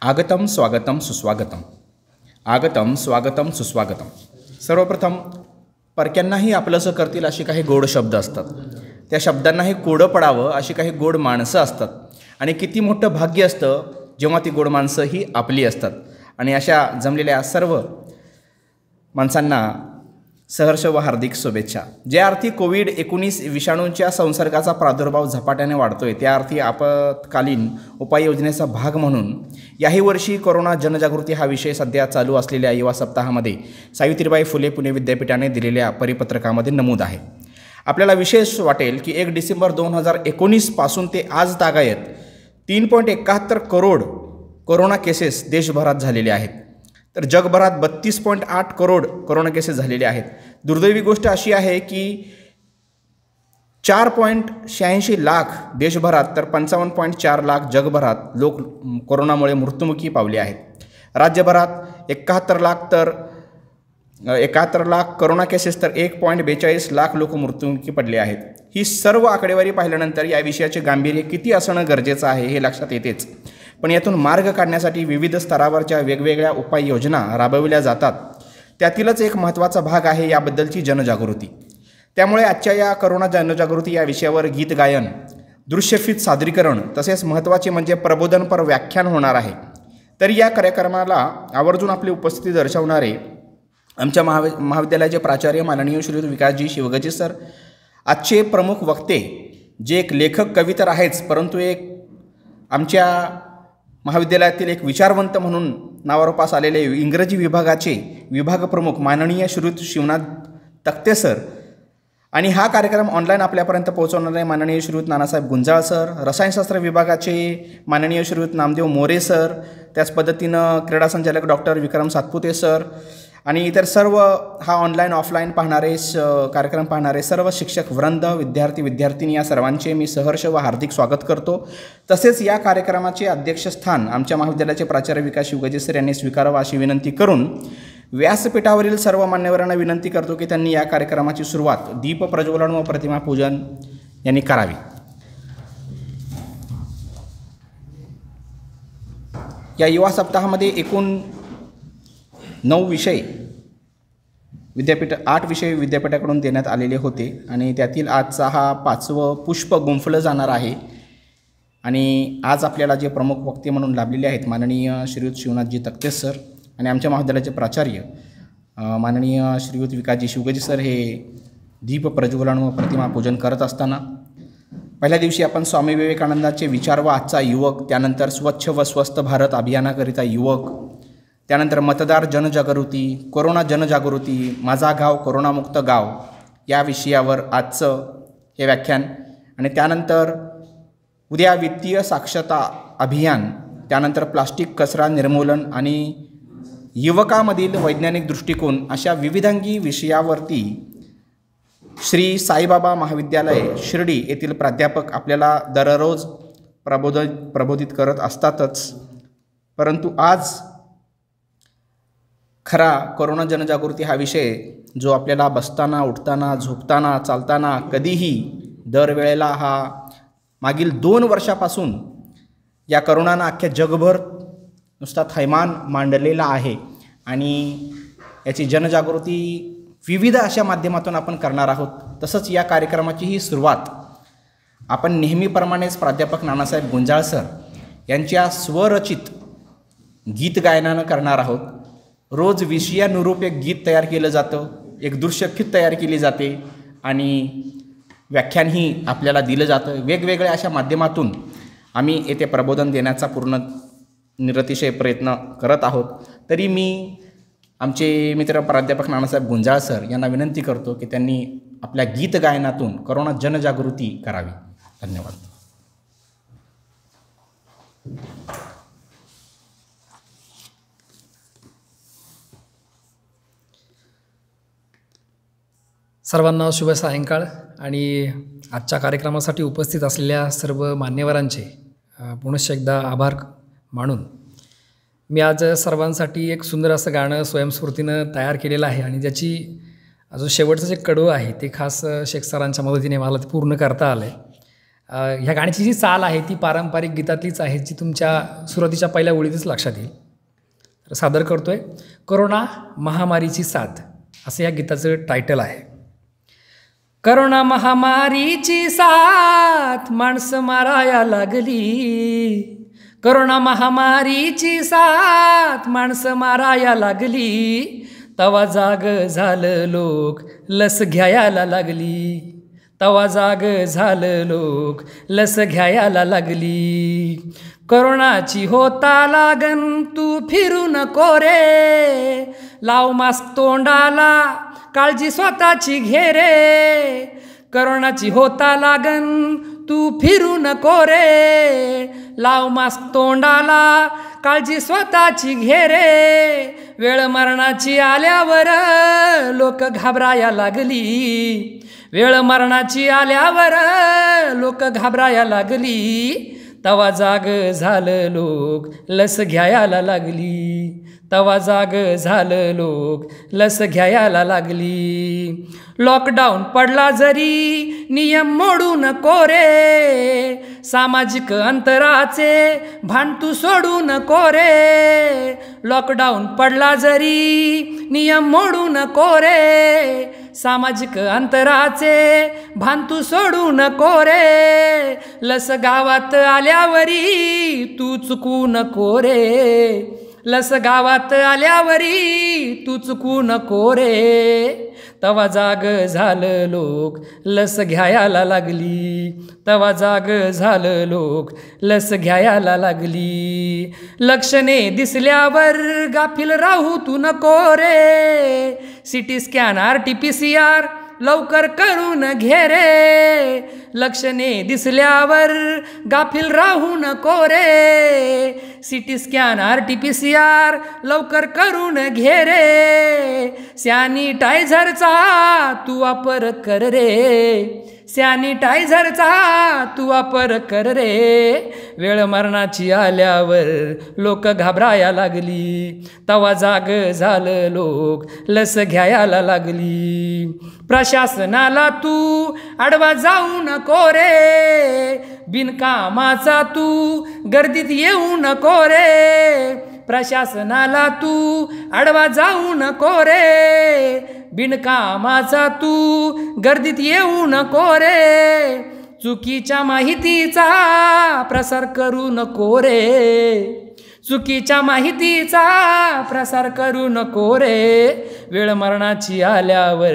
आगतम स्वागतम सुस्वागतम. आगतम स्वागतम सुस्वागतम. सर्वप्रथम परक्यांनाही आपलंसं करतील अशी काही गोड शब्द असतात. त्या शब्दांनाही कोडं पडावं अशी काही गोड माणसं असतात. आणि किती मोठं भाग्य असतं जेव्हा ती गोड माणसं ही आपली असतात. आणि अशा जमलेल्या सर्व माणसांना सहर्ष व हार्दिक शुभेच्छा. ज्या अर्थी कोविड-19 विषाणूंच्या संसर्गाचा प्रादुर्भाव झपाट्याने वाढतोय त्या अर्थी आपत्कालीन उपाययोजनेचा भाग म्हणून याही वर्षी कोरोना जनजागृती हा विषय सध्या चालू असलेल्या युवा सप्ताहामध्ये सावित्रीबाई फुले पुणे विद्यापीठाने दिलेल्या परिपत्रकामध्ये नमूद आहे. आपल्याला विशेष वाटेल की 1 डिसेंबर 2019 पासून ते आज तागायत 3.71 करोड कोरोना केसेस देशभरात झालेले आहेत. तर जगभरात 32.8 करोड कोरोना केसेस झालेले आहेत. दुर्दैवी गोष्ट अशी आहे की 4.86 लाख देशभरात तर 55.4 लाख जगभरात लोक कोरोनामुळे मृत्युमुखी पावले आहेत. राज्यभरात 71 लाख तर 71 लाख कोरोना केसेस तर 1.42 लाख लोक मृत्युमुखी पडले आहेत. ही सर्व आकडेवारी पाहिल्यानंतर या विषयाचे गांभीर्य किती असणं गरजेचं आहे हे लक्षात येतेच. पण यातून मार्ग काढण्यासाठी विविध स्तरावरच्या वेगवेगळ्या उपाययोजना राबविल्या जातात. त्यातीलच एक महत्त्वाचा भाग आहे याबद्दलची जनजागृती. त्यामुळे आजच्या या कोरोना जनजागृती या विषयावर गीत गायन, दृश्यफित सादरीकरण तसेच महत्त्वाचे म्हणजे प्रबोधनपर व्याख्यान होणार आहे. तर या कार्यक्रमाला आवर्जून आपली उपस्थिती दर्शवणारे आमच्या महाविद्यालयाचे प्राचार्य माननीय श्रीयुत विकासजी शिवगजे सर, आजचे प्रमुख वक्ते जे एक लेखक कवी तर आहेच परंतु एक आमच्या महाविद्यालयातील एक विचारवंत म्हणून नावारूपास आलेले इंग्रजी विभागाचे विभाग प्रमुख माननीय श्रीयुत शिवनाथ तक्ते सर आणि हा कार्यक्रम ऑनलाईन आपल्यापर्यंत पोहोचवणारे माननीय श्रीयुत नानासाहेब गुंजाळ सर, रसायनशास्त्र विभागाचे माननीय श्रीयुत नामदेव मोरे सर, त्याच पद्धतीनं क्रीडा संचालक डॉक्टर विक्रम सातपुते सर आणि इतर सर्व हा ऑनलाईन ऑफलाईन पाहणारे कार्यक्रम पाहणारे सर्व शिक्षक वृंद, विद्यार्थी या सर्वांचे मी सहर्ष व हार्दिक स्वागत करतो. तसेच या कार्यक्रमाचे अध्यक्षस्थान आमच्या महाविद्यालयाचे प्राचार्य विकास शिवगजे सर यांनी स्वीकारावं अशी विनंती करून व्यासपीठावरील सर्व मान्यवरांना विनंती करतो की त्यांनी या कार्यक्रमाची सुरुवात दीप प्रज्वलन व प्रतिमा पूजन यांनी करावी. या युवा सप्ताहामध्ये एकूण 9 विषय 8 विषय विद्यापीठाकडून देण्यात आलेले होते आणि त्यातील आजचा हा 5वं पुष्प गुंफलं जाणार आहे. आणि आज आपल्याला जे प्रमुख वक्ते म्हणून लाभलेले आहेत माननीय श्रीयुत शिवनाथजी तक्ते सर आणि आमच्या महाविद्यालयाचे प्राचार्य माननीय श्रीयुत विकासजी शिवगजे सर हे दीप प्रज्वलन व प्रतिमा पूजन करत असताना पहिल्या दिवशी आपण स्वामी विवेकानंदांचे विचार व आजचा युवक, त्यानंतर स्वच्छ व स्वस्थ भारत अभियानाकरिता युवक, त्यानंतर मतदार जनजागृती, कोरोना जनजागृती, माझा गाव कोरोनामुक्त गाव या विषयावर आजचं हे व्याख्यान आणि त्यानंतर उद्या वित्तीय साक्षरता अभियान, त्यानंतर प्लास्टिक कचरा निर्मूलन आणि युवकामधील वैज्ञानिक दृष्टिकोन अशा विविधांगी विषयावरती श्री साईबाबा महाविद्यालय शिर्डी येथील प्राध्यापक आपल्याला दररोज प्रबोधित करत असतातच. परंतु आज खरा कोरोना जनजागृती हा विषय जो आपल्याला बसताना, उठताना, झोपताना, चालताना कधीही दरवेळेला हा मागील 2 वर्षापासून या कोरोनानं अख्ख्या जगभर नुसता थैमान मांडलेला आहे आणि याची जनजागृती विविध अशा माध्यमातून आपण करणार आहोत. तसंच या कार्यक्रमाची ही सुरुवात आपण नेहमीप्रमाणेच प्राध्यापक नानासाहेब गुंजाळ सर यांच्या स्वरचित गीत गायनानं करणार आहोत. रोज विषयानुरूप एक गीत तयार केलं जातं, एक दृश्यफित तयार केली जाते आणि व्याख्यानही आपल्याला दिलं जातं. वेगवेगळ्या अशा माध्यमातून आम्ही येथे प्रबोधन देण्याचा पूर्ण निरतिशय प्रयत्न करत आहोत. तरी मी आमचे मित्र प्राध्यापक नानासाहेब गुंजाळ सर यांना विनंती करतो की त्यांनी आपल्या गीत गायनातून कोरोना जनजागृती करावी. धन्यवाद. सर्वांना शुभ सायंकाळ आणि आजच्या कार्यक्रमासाठी उपस्थित असलेल्या सर्व मान्यवरांचे पुनश्च एकदा आभार मानून मी आज सर्वांसाठी एक सुंदर असं गाणं स्वयंस्फूर्तीनं तयार केलेलं आहे आणि ज्याची जो शेवटचं जे कडवं आहे ते खास शेख सरांच्या मदतीने मला ते पूर्ण करता आलं आहे. ह्या गाण्याची जी चाल आहे ती पारंपरिक गीतातलीच आहे, जी तुमच्या सुरुवातीच्या पहिल्या ओळीतच लक्षात येईल. तर सादर करतोय, कोरोना महामारीची साथ, असं या गीताचं टायटल आहे. करोना महामारीची साथ माणसं माराया लागली, करोना महामारीची साथ माणसं माराया लागली, तवा जाग झालं लोक लस घ्यायला लागली, तवा जाग झालं लोक लस घ्यायला लागली. करोनाची होता लागन तू फिरू नको रे, लाव मास्क तोंडाला काळजी स्वतःची घे रे. करोनाची होता लागन तू फिरू नको रे, लाव मास्क तोंडाला काळजी स्वतःची घे रे. वेळ मरणाची आल्यावर लोक घाबराया लागली, वेळ मरणाची आल्यावर लोक घाबराया लागली, तवा जाग झालं लोक लस घ्यायला लागली, तवा जाग झालं लोक लस घ्यायला लागली. लॉकडाऊन पडला जरी नियम मोडू नको रे, सामाजिक अंतराचे भान तू सोडू नको रे. लॉकडाऊन पडला जरी नियम मोडू नको रे, सामाजिक अंतराचे भान तू सोडू नको रे. लस गावात आल्यावरी तू चुकू नको रे, लस गावात आल्यावरी तू चुकू नको रे. तवा जाग झालं लोक लस घ्यायला लागली, तवा जाग झालं लोक लस घ्यायला लागली. लक्षणे दिसल्यावर गाफील राहू तू नको रे, सिटी स्कॅन RT-PCR लवकर करून घे रे. लक्षणे दिसल्यावर गाफील राहू नको रे, सिटी स्कॅन RT-PCR लवकर करून घे रे. सॅनिटायझरचा तू वापर कर रे, सॅनिटायझरचा तू वापर कर रे. वेळ मरणाची आल्यावर लोक घाबराया लागली, तवा जाग झालं लोक लस घ्यायला लागली. प्रशासनाला तू आडवा जाऊ नको रे, बिनकामाचा तू गर्दीत येऊ नको रे. प्रशासनाला तू आडवा जाऊ नको रे, बिनकामाचा तू गर्दीत येऊ नको रे. चुकीच्या माहितीचा प्रसार करू नको रे, चुकीच्या माहितीचा प्रसार करू नको रे. वेळ मरणाची आल्यावर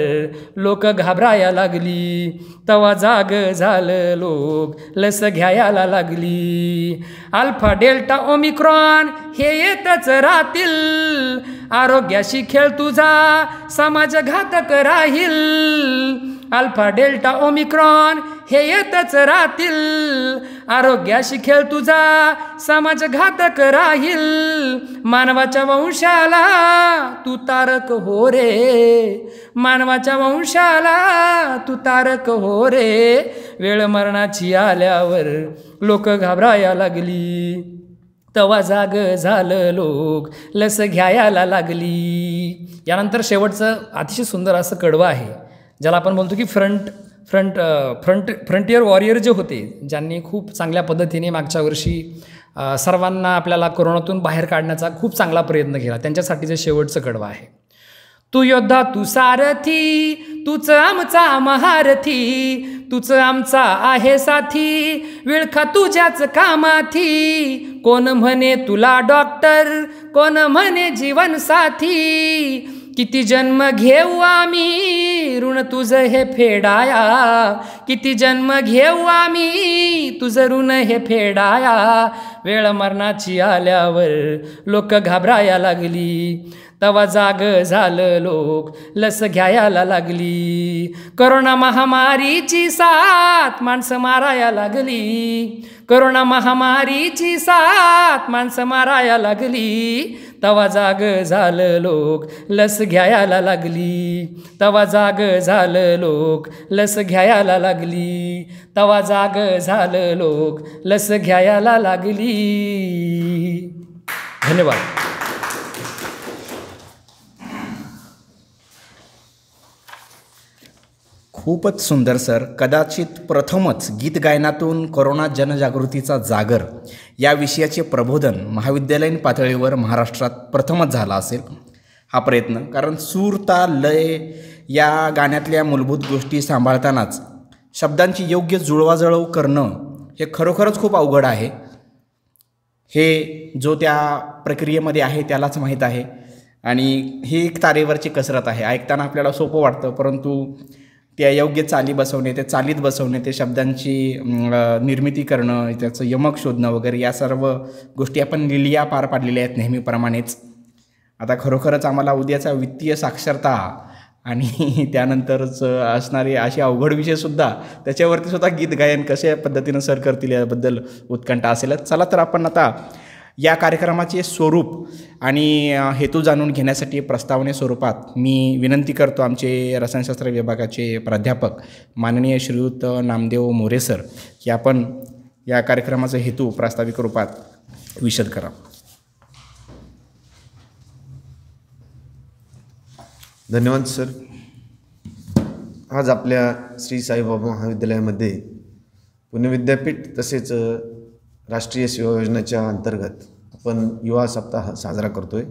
लोक घाबराया लागली, तवा जाग झालं लोक लस घ्यायला लागली. अल्फा डेल्टा ओमिक्रॉन हे येतच राहतील, आरोग्याशी खेळ तुझा समाज घातक राहील. अल्फा डेल्टा ओमिक्रॉन हे येतच राहतील, आरोग्याशी खेळ तुझा समाज घातक राहील. मानवाच्या वंशाला तू तारक हो रे, मानवाच्या वंशाला तू तारक हो रे. वेळ मरणाची आल्यावर लोक घाबराया लागली, तवा जाग झालं लोक लस घ्यायला लागली. यानंतर शेवटचं अतिशय सुंदर असं कडवं आहे, ज्याला आपण बोलतो की फ्रंटियर वॉरियर जे होते, ज्यांनी खूप चांगल्या पद्धतीने मागच्या वर्षी सर्वांना आपल्याला कोरोनातून बाहेर काढण्याचा खूप चांगला प्रयत्न केला, त्यांच्यासाठीचं शेवटचं कडवं आहे. तू योद्धा तू सारथी, तूच आमचा महारथी, तूच आमचा आहे साथी, विळखा तुझ्याच कामाथी. कोण म्हणे तुला डॉक्टर, कोण म्हणे जीवनसाथी, किती जन्म घेऊ आम्ही ऋण तुझं हे फेडाया, किती जन्म घेऊ आम्ही तुझं ऋण हे फेडाया. वेळ मरणाची आल्यावर लोक घाबराया लागली, तवा जाग झालं लोक लस घ्यायला लागली. करोना महामारीची साथ माणसं माराया लागली, करोना महामारीची साथ माणसं माराया लागली. तवा जाग झालं लोक लस घ्यायला लागली, तवा जाग झालं लोक लस घ्यायला लागली, तवा जाग झालं लोक लस घ्यायला लागली. धन्यवाद. खूपच सुंदर सर. कदाचित प्रथमच गीत गायनातून कोरोना जनजागृतीचा जागर या विषयाचे प्रबोधन महाविद्यालयीन पातळीवर महाराष्ट्रात प्रथमच झाला असेल हा प्रयत्न. कारण सूर, ताल, लय या गाण्यातल्या मूलभूत गोष्टी सांभाळतानाच शब्दांची योग्य जुळवाजुळव करणं हे खरोखरच खूप अवघड आहे. हे जो त्या प्रक्रियेमध्ये आहे त्यालाच माहीत आहे. आणि ही एक तारेवरची कसरत आहे. ऐकताना आपल्याला सोपं वाटतं, परंतु त्या योग्य चाली बसवणे, ते चालीत बसवणे, ते शब्दांची निर्मिती करणं, त्याचं यमक शोधणं वगैरे या सर्व गोष्टी आपण लिलिया पार पाडलेल्या आहेत नेहमीप्रमाणेच. आता खरोखरच आम्हाला उद्याचा वित्तीय साक्षरता आणि त्यानंतरच असणारे असे अवघड विषयसुद्धा, त्याच्यावरती सुद्धा गीत गायन कशा पद्धतीनं सर करतील याबद्दल उत्कंठा असेलच. चला तर आपण आता या कार्यक्रमाचे स्वरूप आणि हेतू जाणून घेण्यासाठी प्रस्तावने स्वरूपात मी विनंती करतो आमचे रसायनशास्त्र विभागाचे प्राध्यापक माननीय श्रीयुत नामदेव मोरे सर की आपण या कार्यक्रमाचा हेतू प्रास्ताविक रूपात विशद करा. धन्यवाद सर. आज आपल्या श्री साईबाबा महाविद्यालयामध्ये पुणे विद्यापीठ तसेच राष्ट्रीय सेवा योजनेच्या अंतर्गत आपण युवा सप्ताह साजरा करतो आहे.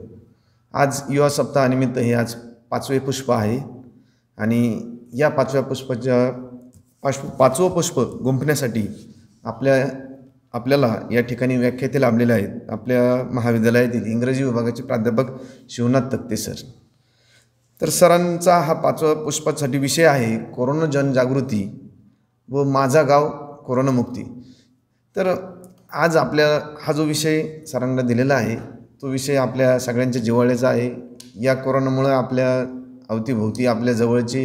आज युवा सप्ताहानिमित्त हे आज 5वे पुष्प आहे आणि या 5व्या पुष्पाच्या 5वं पुष्प गुंफण्यासाठी आपल्याला या ठिकाणी व्याख्याते लाभलेले आहेत आपल्या महाविद्यालयातील इंग्रजी विभागाचे प्राध्यापक शिवनाथ तक्ते सर. तर सरांचा हा 5व्या पुष्पासाठी विषय आहे कोरोना जनजागृती व माझा गाव कोरोनामुक्ती. तर आज आपल्या हा जो विषय सरांना दिलेला आहे तो विषय आपल्या सगळ्यांच्या जिव्हाळ्याचा आहे. या कोरोनामुळे आपल्या अवतीभोवती आपल्या जवळचे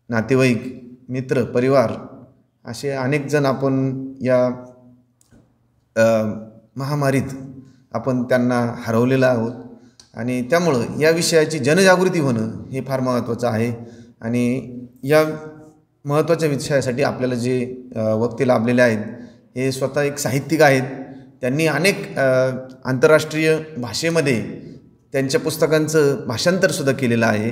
नातेवाईक, मित्र, परिवार असे अनेक जण आपण या महामारीत आपण त्यांना हरवलेलं आहोत आणि त्यामुळं या विषयाची जनजागृती होणं हे फार महत्त्वाचं आहे. आणि या महत्त्वाच्या विषयासाठी आपल्याला जे वक्ते लाभलेले आहेत हे स्वतः एक साहित्यिक आहेत. त्यांनी अनेक आंतरराष्ट्रीय भाषेमध्ये त्यांच्या पुस्तकांचं भाषांतरसुद्धा केलेलं आहे.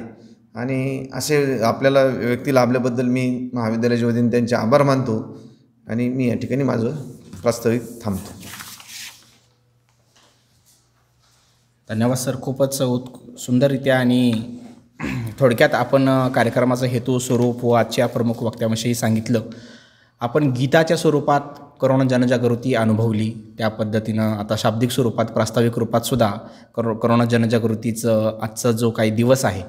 आणि असे आपल्याला व्यक्ती लाभल्याबद्दल मी महाविद्यालयाच्या वतीने त्यांचे आभार मानतो आणि मी या ठिकाणी माझं प्रास्ताविक थांबतो. धन्यवाद सर. खूपच सुंदररित्या आणि थोडक्यात आपण कार्यक्रमाचा हेतू, स्वरूप व आजच्या प्रमुख वक्त्याविषयी सांगितलं. आपण गीताच्या स्वरूपात कोरोना जनजागृती अनुभवली, त्या पद्धतीनं आता शाब्दिक स्वरूपात प्रास्ताविक रूपातसुद्धा कोरोना जनजागृतीचं आजचा जो काही दिवस आहे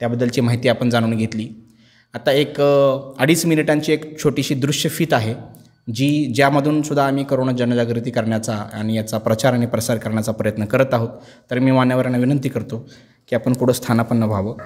त्याबद्दलची माहिती आपण जाणून घेतली. आता एक 2.5 मिनिटांची एक छोटीशी दृश्यफीत आहे ज्यामधून सुद्धा आम्ही कोरोना जनजागृती करण्याचा आणि याचा प्रचार आणि प्रसार करण्याचा प्रयत्न करत आहोत. तर मी मान्यवरांना विनंती करतो की आपण पुढं स्थानापन्न व्हावं.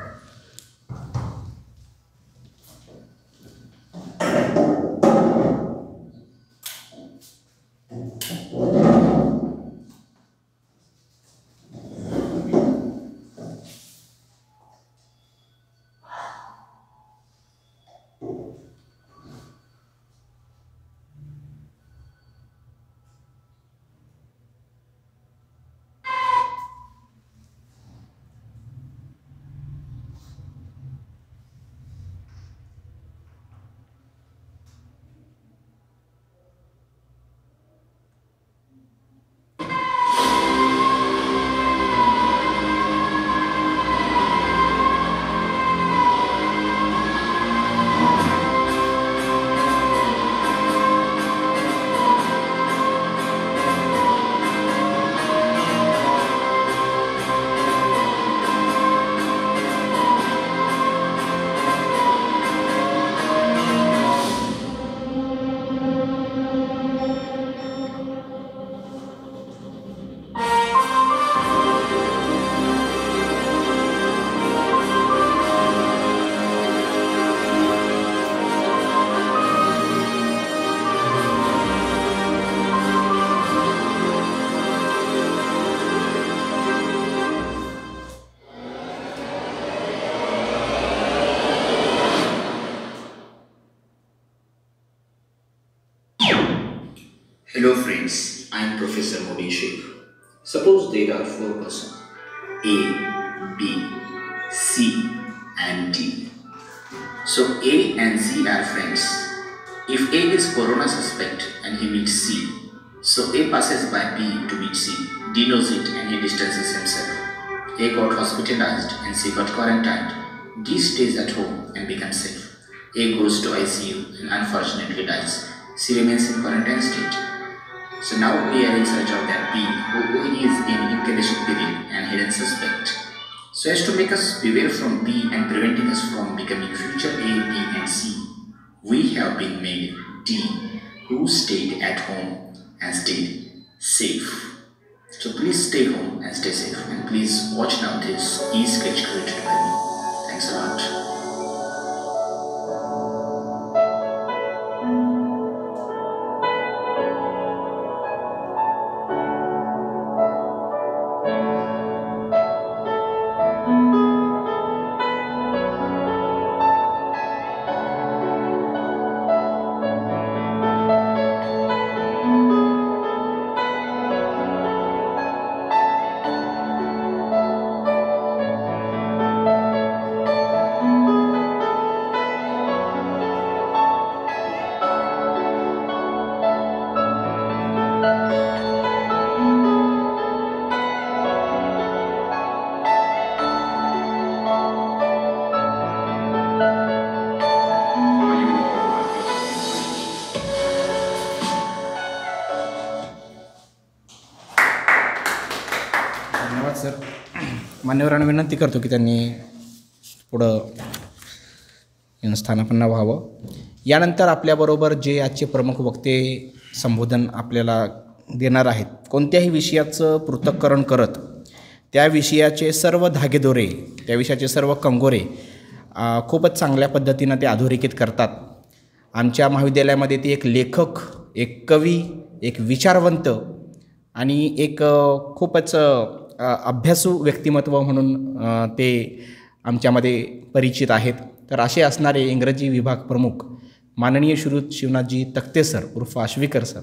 Hello friends, I am Professor Mobin Sheikh. Suppose there are 4 persons, A, B, C and D. So A and Z are friends. If A is corona suspect and he meets C, so A passes by B to meet C. D knows it and he distances himself. A got hospitalized and C got quarantined. D stays at home and becomes safe. A goes to ICU and unfortunately dies. C remains in quarantine state. So now we are in search of that B who is in incubation period and hidden suspect. So as to make us beware from B and preventing us from becoming future A, B and C, we have been made D who stayed at home and stayed safe. So please stay home and stay safe, and please watch now this e-sketch created by me. Thanks a lot. धन्यवाद sir. मान्यवरांना विनंती करतो की त्यांनी पुढं स्थानापन्न व्हावं. यानंतर आपल्याबरोबर जे आजचे प्रमुख वक्ते संबोधन आपल्याला देणार आहेत, कोणत्याही विषयाचं पृथक्करण करत त्या विषयाचे सर्व धागेदोरे, त्या विषयाचे सर्व कंगोरे खूपच चांगल्या पद्धतीनं ते अधोरेखित करतात. आमच्या महाविद्यालयामध्ये ते एक लेखक, एक कवी, एक विचारवंत आणि एक खूपच अभ्यासू व्यक्तिमत्व म्हणून ते आमच्यामध्ये परिचित आहेत. तर असे असणारे इंग्रजी विभाग प्रमुख माननीय श्रीयुत शिवनाथजी तक्ते सर उर्फ आश्विकर सर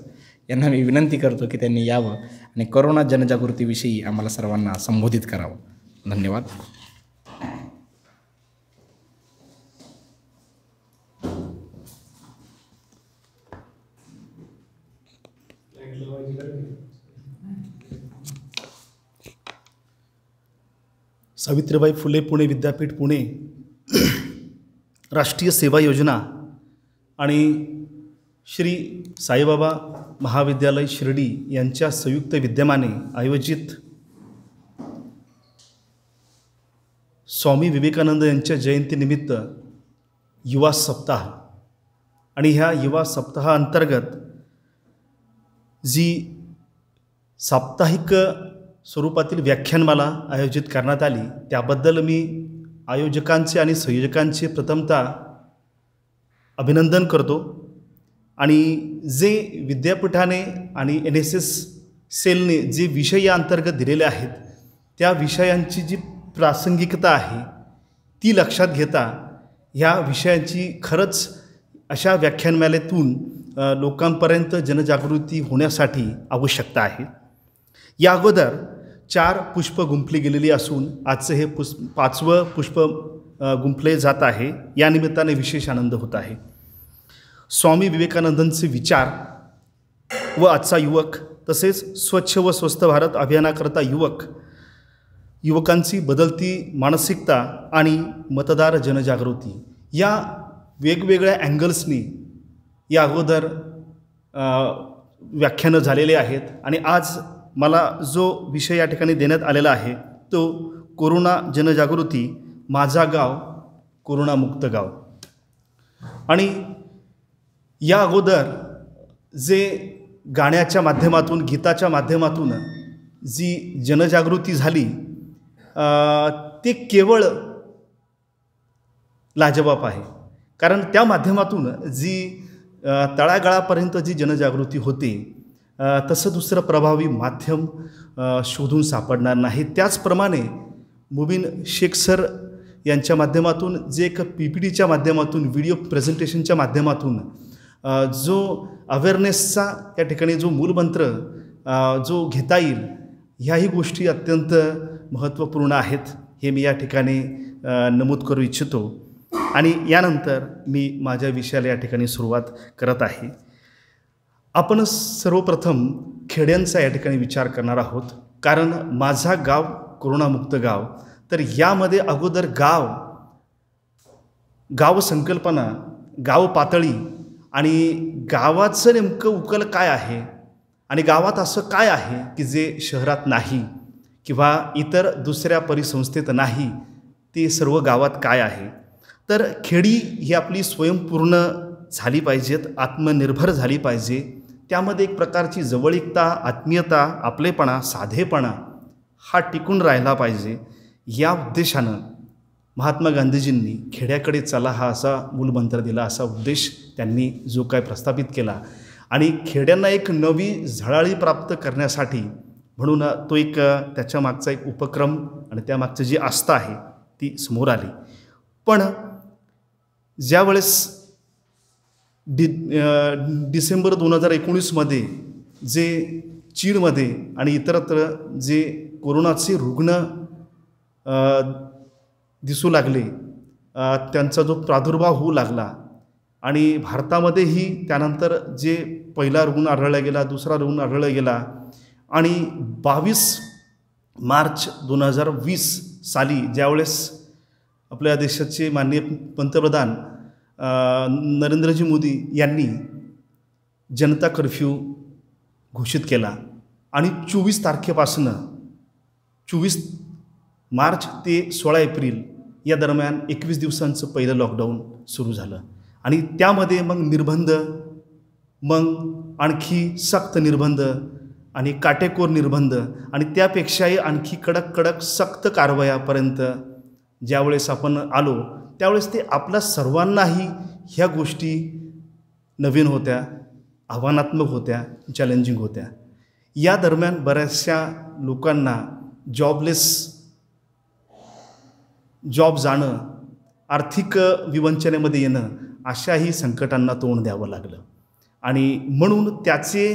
यांना मी विनंती करतो की त्यांनी यावं आणि कोरोना जनजागृतीविषयी आम्हाला सर्वांना संबोधित करावं. धन्यवाद. सावित्रीबाई फुले पुणे विद्यापीठ पुणे, राष्ट्रीय सेवा योजना आणि श्री साईबाबा महाविद्यालय शिर्डी यांच्या संयुक्त विद्यमाने आयोजित स्वामी विवेकानंद यांच्या जयंतीनिमित्त युवा सप्ताह आणि ह्या युवा सप्ताहाअंतर्गत जी साप्ताहिक स्वरूपातील व्याख्यानमाला आयोजित करण्यात आली त्याबद्दल मी आयोजकांचे आणि संयोजकांचे प्रथमतः अभिनंदन करतो. आणि जे विद्यापीठाने आणि NSS सेलने जे विषय या अंतर्गत दिलेले आहेत त्या विषयांची जी प्रासंगिकता आहे ती लक्षात घेता ह्या विषयांची खरंच अशा व्याख्यानमालेतून लोकांपर्यंत जनजागृती होण्यासाठी आवश्यकता आहे. या अगोदर 4 पुष्प गुंफली गेलेली असून आजचं हे 5वं पुष्प गुंफले जात आहे. या निमित्ताने विशेष आनंद होत आहे. स्वामी विवेकानंदांचे विचार व आजचा युवक तसेच स्वच्छ व स्वस्थ भारत अभियानाकरता युवकांची बदलती मानसिकता आणि मतदार जनजागृती या वेगवेगळ्या अँगल्सनी या अगोदर व्याख्यानं झालेले आहेत. आणि आज मला जो विषय या ठिकाणी देण्यात आलेला आहे तो कोरोना जनजागृती, माझा गाव कोरोनामुक्त गाव. आणि या अगोदर जे गाण्याच्या माध्यमातून, गीताच्या माध्यमातून जी जनजागृती झाली ते केवळ लाजवाब आहे. कारण त्या माध्यमातून जी तळागाळापर्यंत जी जनजागृती होते तसं दुसरं प्रभावी माध्यम शोधून सापडणार नाही. त्याचप्रमाणे मुबीन शेख सर यांच्या माध्यमातून जे एक PPTच्या माध्यमातून, व्हिडिओ प्रेझेंटेशनच्या माध्यमातून जो अवेअरनेसचा त्या ठिकाणी जो मूलमंत्र जो घेता येईल ह्याही गोष्टी अत्यंत महत्त्वपूर्ण आहेत हे मी या ठिकाणी नमूद करू इच्छितो. आणि यानंतर मी माझ्या विषयाला या ठिकाणी सुरुवात करत आहे. आपण सर्वप्रथम खेड्यांचा या ठिकाणी विचार करणार आहोत, कारण माझा गाव कोरोनामुक्त गाव. तर यामध्ये अगोदर गाव संकल्पना, गाव पातळी आणि गावाचं नेमकं उकल काय आहे आणि गावात असं काय आहे की जे शहरात नाही किंवा इतर दुसऱ्या परिसंस्थेत नाही, ते सर्व गावात काय आहे. तर खेडी ही आपली स्वयंपूर्ण झाली पाहिजेत, आत्मनिर्भर झाली पाहिजे. त्यामध्ये एक प्रकारची जवळीकता, आत्मीयता, आपलेपणा, साधेपणा हा टिकून राहिला पाहिजे. या उद्देशानं महात्मा गांधीजींनी खेड्याकडे चला हा असा मूलमंत्र दिला, असा उद्देश त्यांनी जो काय प्रस्थापित केला. आणि खेड्यांना एक नवी झळाळी प्राप्त करण्यासाठी म्हणून तो एक त्याच्या मागचा एक उपक्रम आणि त्यामागचं जी आस्था आहे ती समोर आली. पण ज्यावेळेस डिसेंबर 2019मध्ये जे चीनमध्ये आणि इतरत्र जे कोरोनाचे रुग्ण दिसू लागले, त्यांचा जो प्रादुर्भाव होऊ लागला आणि भारतामध्येही त्यानंतर जे पहिला रुग्ण आढळला गेला, दुसरा रुग्ण आढळला गेला आणि 22 मार्च 2020 साली ज्यावेळेस आपल्या देशाचे माननीय पंतप्रधान नरेंद्रजी मोदी यांनी जनता कर्फ्यू घोषित केला आणि 24 तारखेपासून 24 मार्च ते 16 एप्रिल या दरम्यान 21 दिवसांचं पहिलं लॉकडाऊन सुरू झालं. आणि त्यामध्ये मग निर्बंध, मग आणखी सक्त निर्बंध आणि काटेकोर निर्बंध आणि त्यापेक्षाही आणखी कडक सक्त कारवायापर्यंत ज्यावेळेस आपण आलो त्यावेळेस ते आपल्या सर्वांनाही ह्या गोष्टी नवीन होत्या, आव्हानात्मक होत्या, चॅलेंजिंग होत्या. या दरम्यान बऱ्याचशा लोकांना जॉब जाणं, आर्थिक विवंचनेमध्ये येणं अशाही संकटांना तोंड द्यावं लागलं. आणि म्हणून त्याचे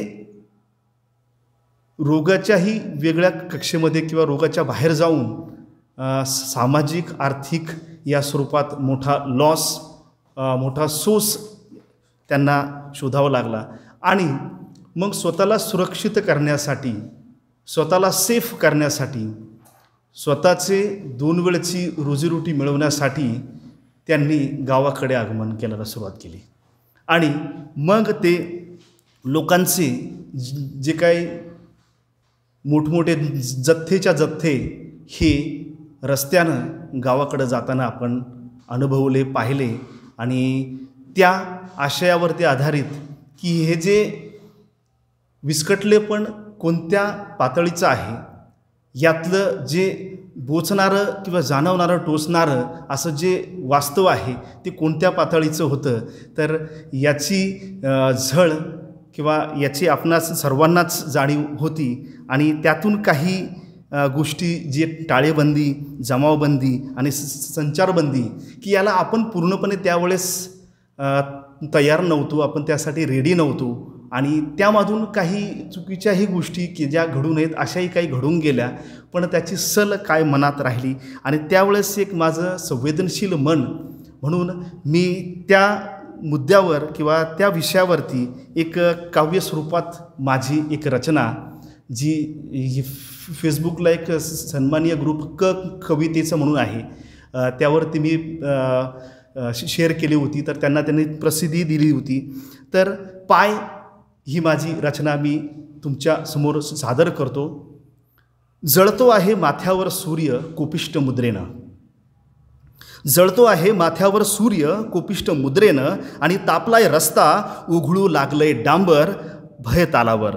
रोगाच्याही वेगळ्या कक्षेमध्ये किंवा रोगाच्या बाहेर जाऊन सामाजिक, आर्थिक या स्वरूपात मोठा लॉस, मोठा सोस त्यांना शोधावा लागला. आणि मग स्वतःला सुरक्षित करण्यासाठी, स्वतःला सेफ करण्यासाठी, स्वतःचे 2 वेळची रोजीरोटी मिळवण्यासाठी त्यांनी गावाकडे आगमन करायला सुरुवात केली. आणि मग ते लोकांचे जे काही मोठमोठे जथ्थेच्या जथ्थे हे रस्त्यानं गावाकडं जाताना आपण अनुभवले, पाहिले. आणि त्या आशयावरती आधारित की हे जे विस्कटले पण कोणत्या पातळीचं आहे, यातलं जे बोचणारं किंवा जाणवणारं, टोचणारं असं जे वास्तव आहे ते कोणत्या पातळीचं होतं, तर याची झळ किंवा याची आपणास सर्वांनाच जाणीव होती. आणि त्यातून काही गोष्टी जे टाळेबंदी, जमावबंदी आणि संचारबंदी की याला आपण पूर्णपणे त्यावेळेस तयार नव्हतो, आपण त्यासाठी रेडी नव्हतो. आणि त्यामधून काही चुकीच्याही गोष्टी की ज्या घडू नयेत अशाही काही घडून गेल्या, पण त्याची सल काय मनात राहिली. आणि त्यावेळेस एक माझं संवेदनशील मन म्हणून मी त्या मुद्द्यावर किंवा त्या विषयावरती एक काव्य स्वरूपात माझी एक रचना, जी फेसबुकला एक सन्माननीय ग्रुप कवितेचं म्हणून आहे, त्यावरती मी शेअर केली होती. तर त्यांनी प्रसिद्धी दिली होती. तर पाय ही माझी रचना मी तुमच्या समोर सादर करतो. जळतो आहे माथ्यावर सूर्य कोपिष्ट मुद्रेनं, जळतो आहे माथ्यावर सूर्य कोपिष्ट मुद्रेनं, आणि तापलाय रस्ता उघळू लागलंय डांबर भय तालावर.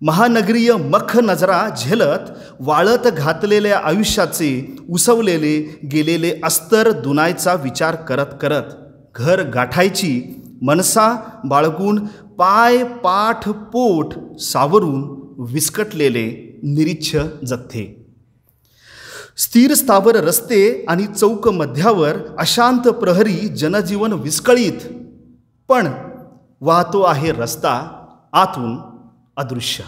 महानगरीय मख नजरा झेलत वाळत घातलेल्या आयुष्याचे उसवलेले गेलेले अस्तर दुनायचा विचार करत करत घर गाठायची मनसा बाळगून पाय पाठ पोट सावरून विस्कटलेले निरीच्छ जथ्थे. स्थिर स्थावर रस्ते आणि चौक मध्यावर अशांत प्रहरी जनजीवन विस्कळीत, पण वाहतो आहे रस्ता आतून अदृश्य,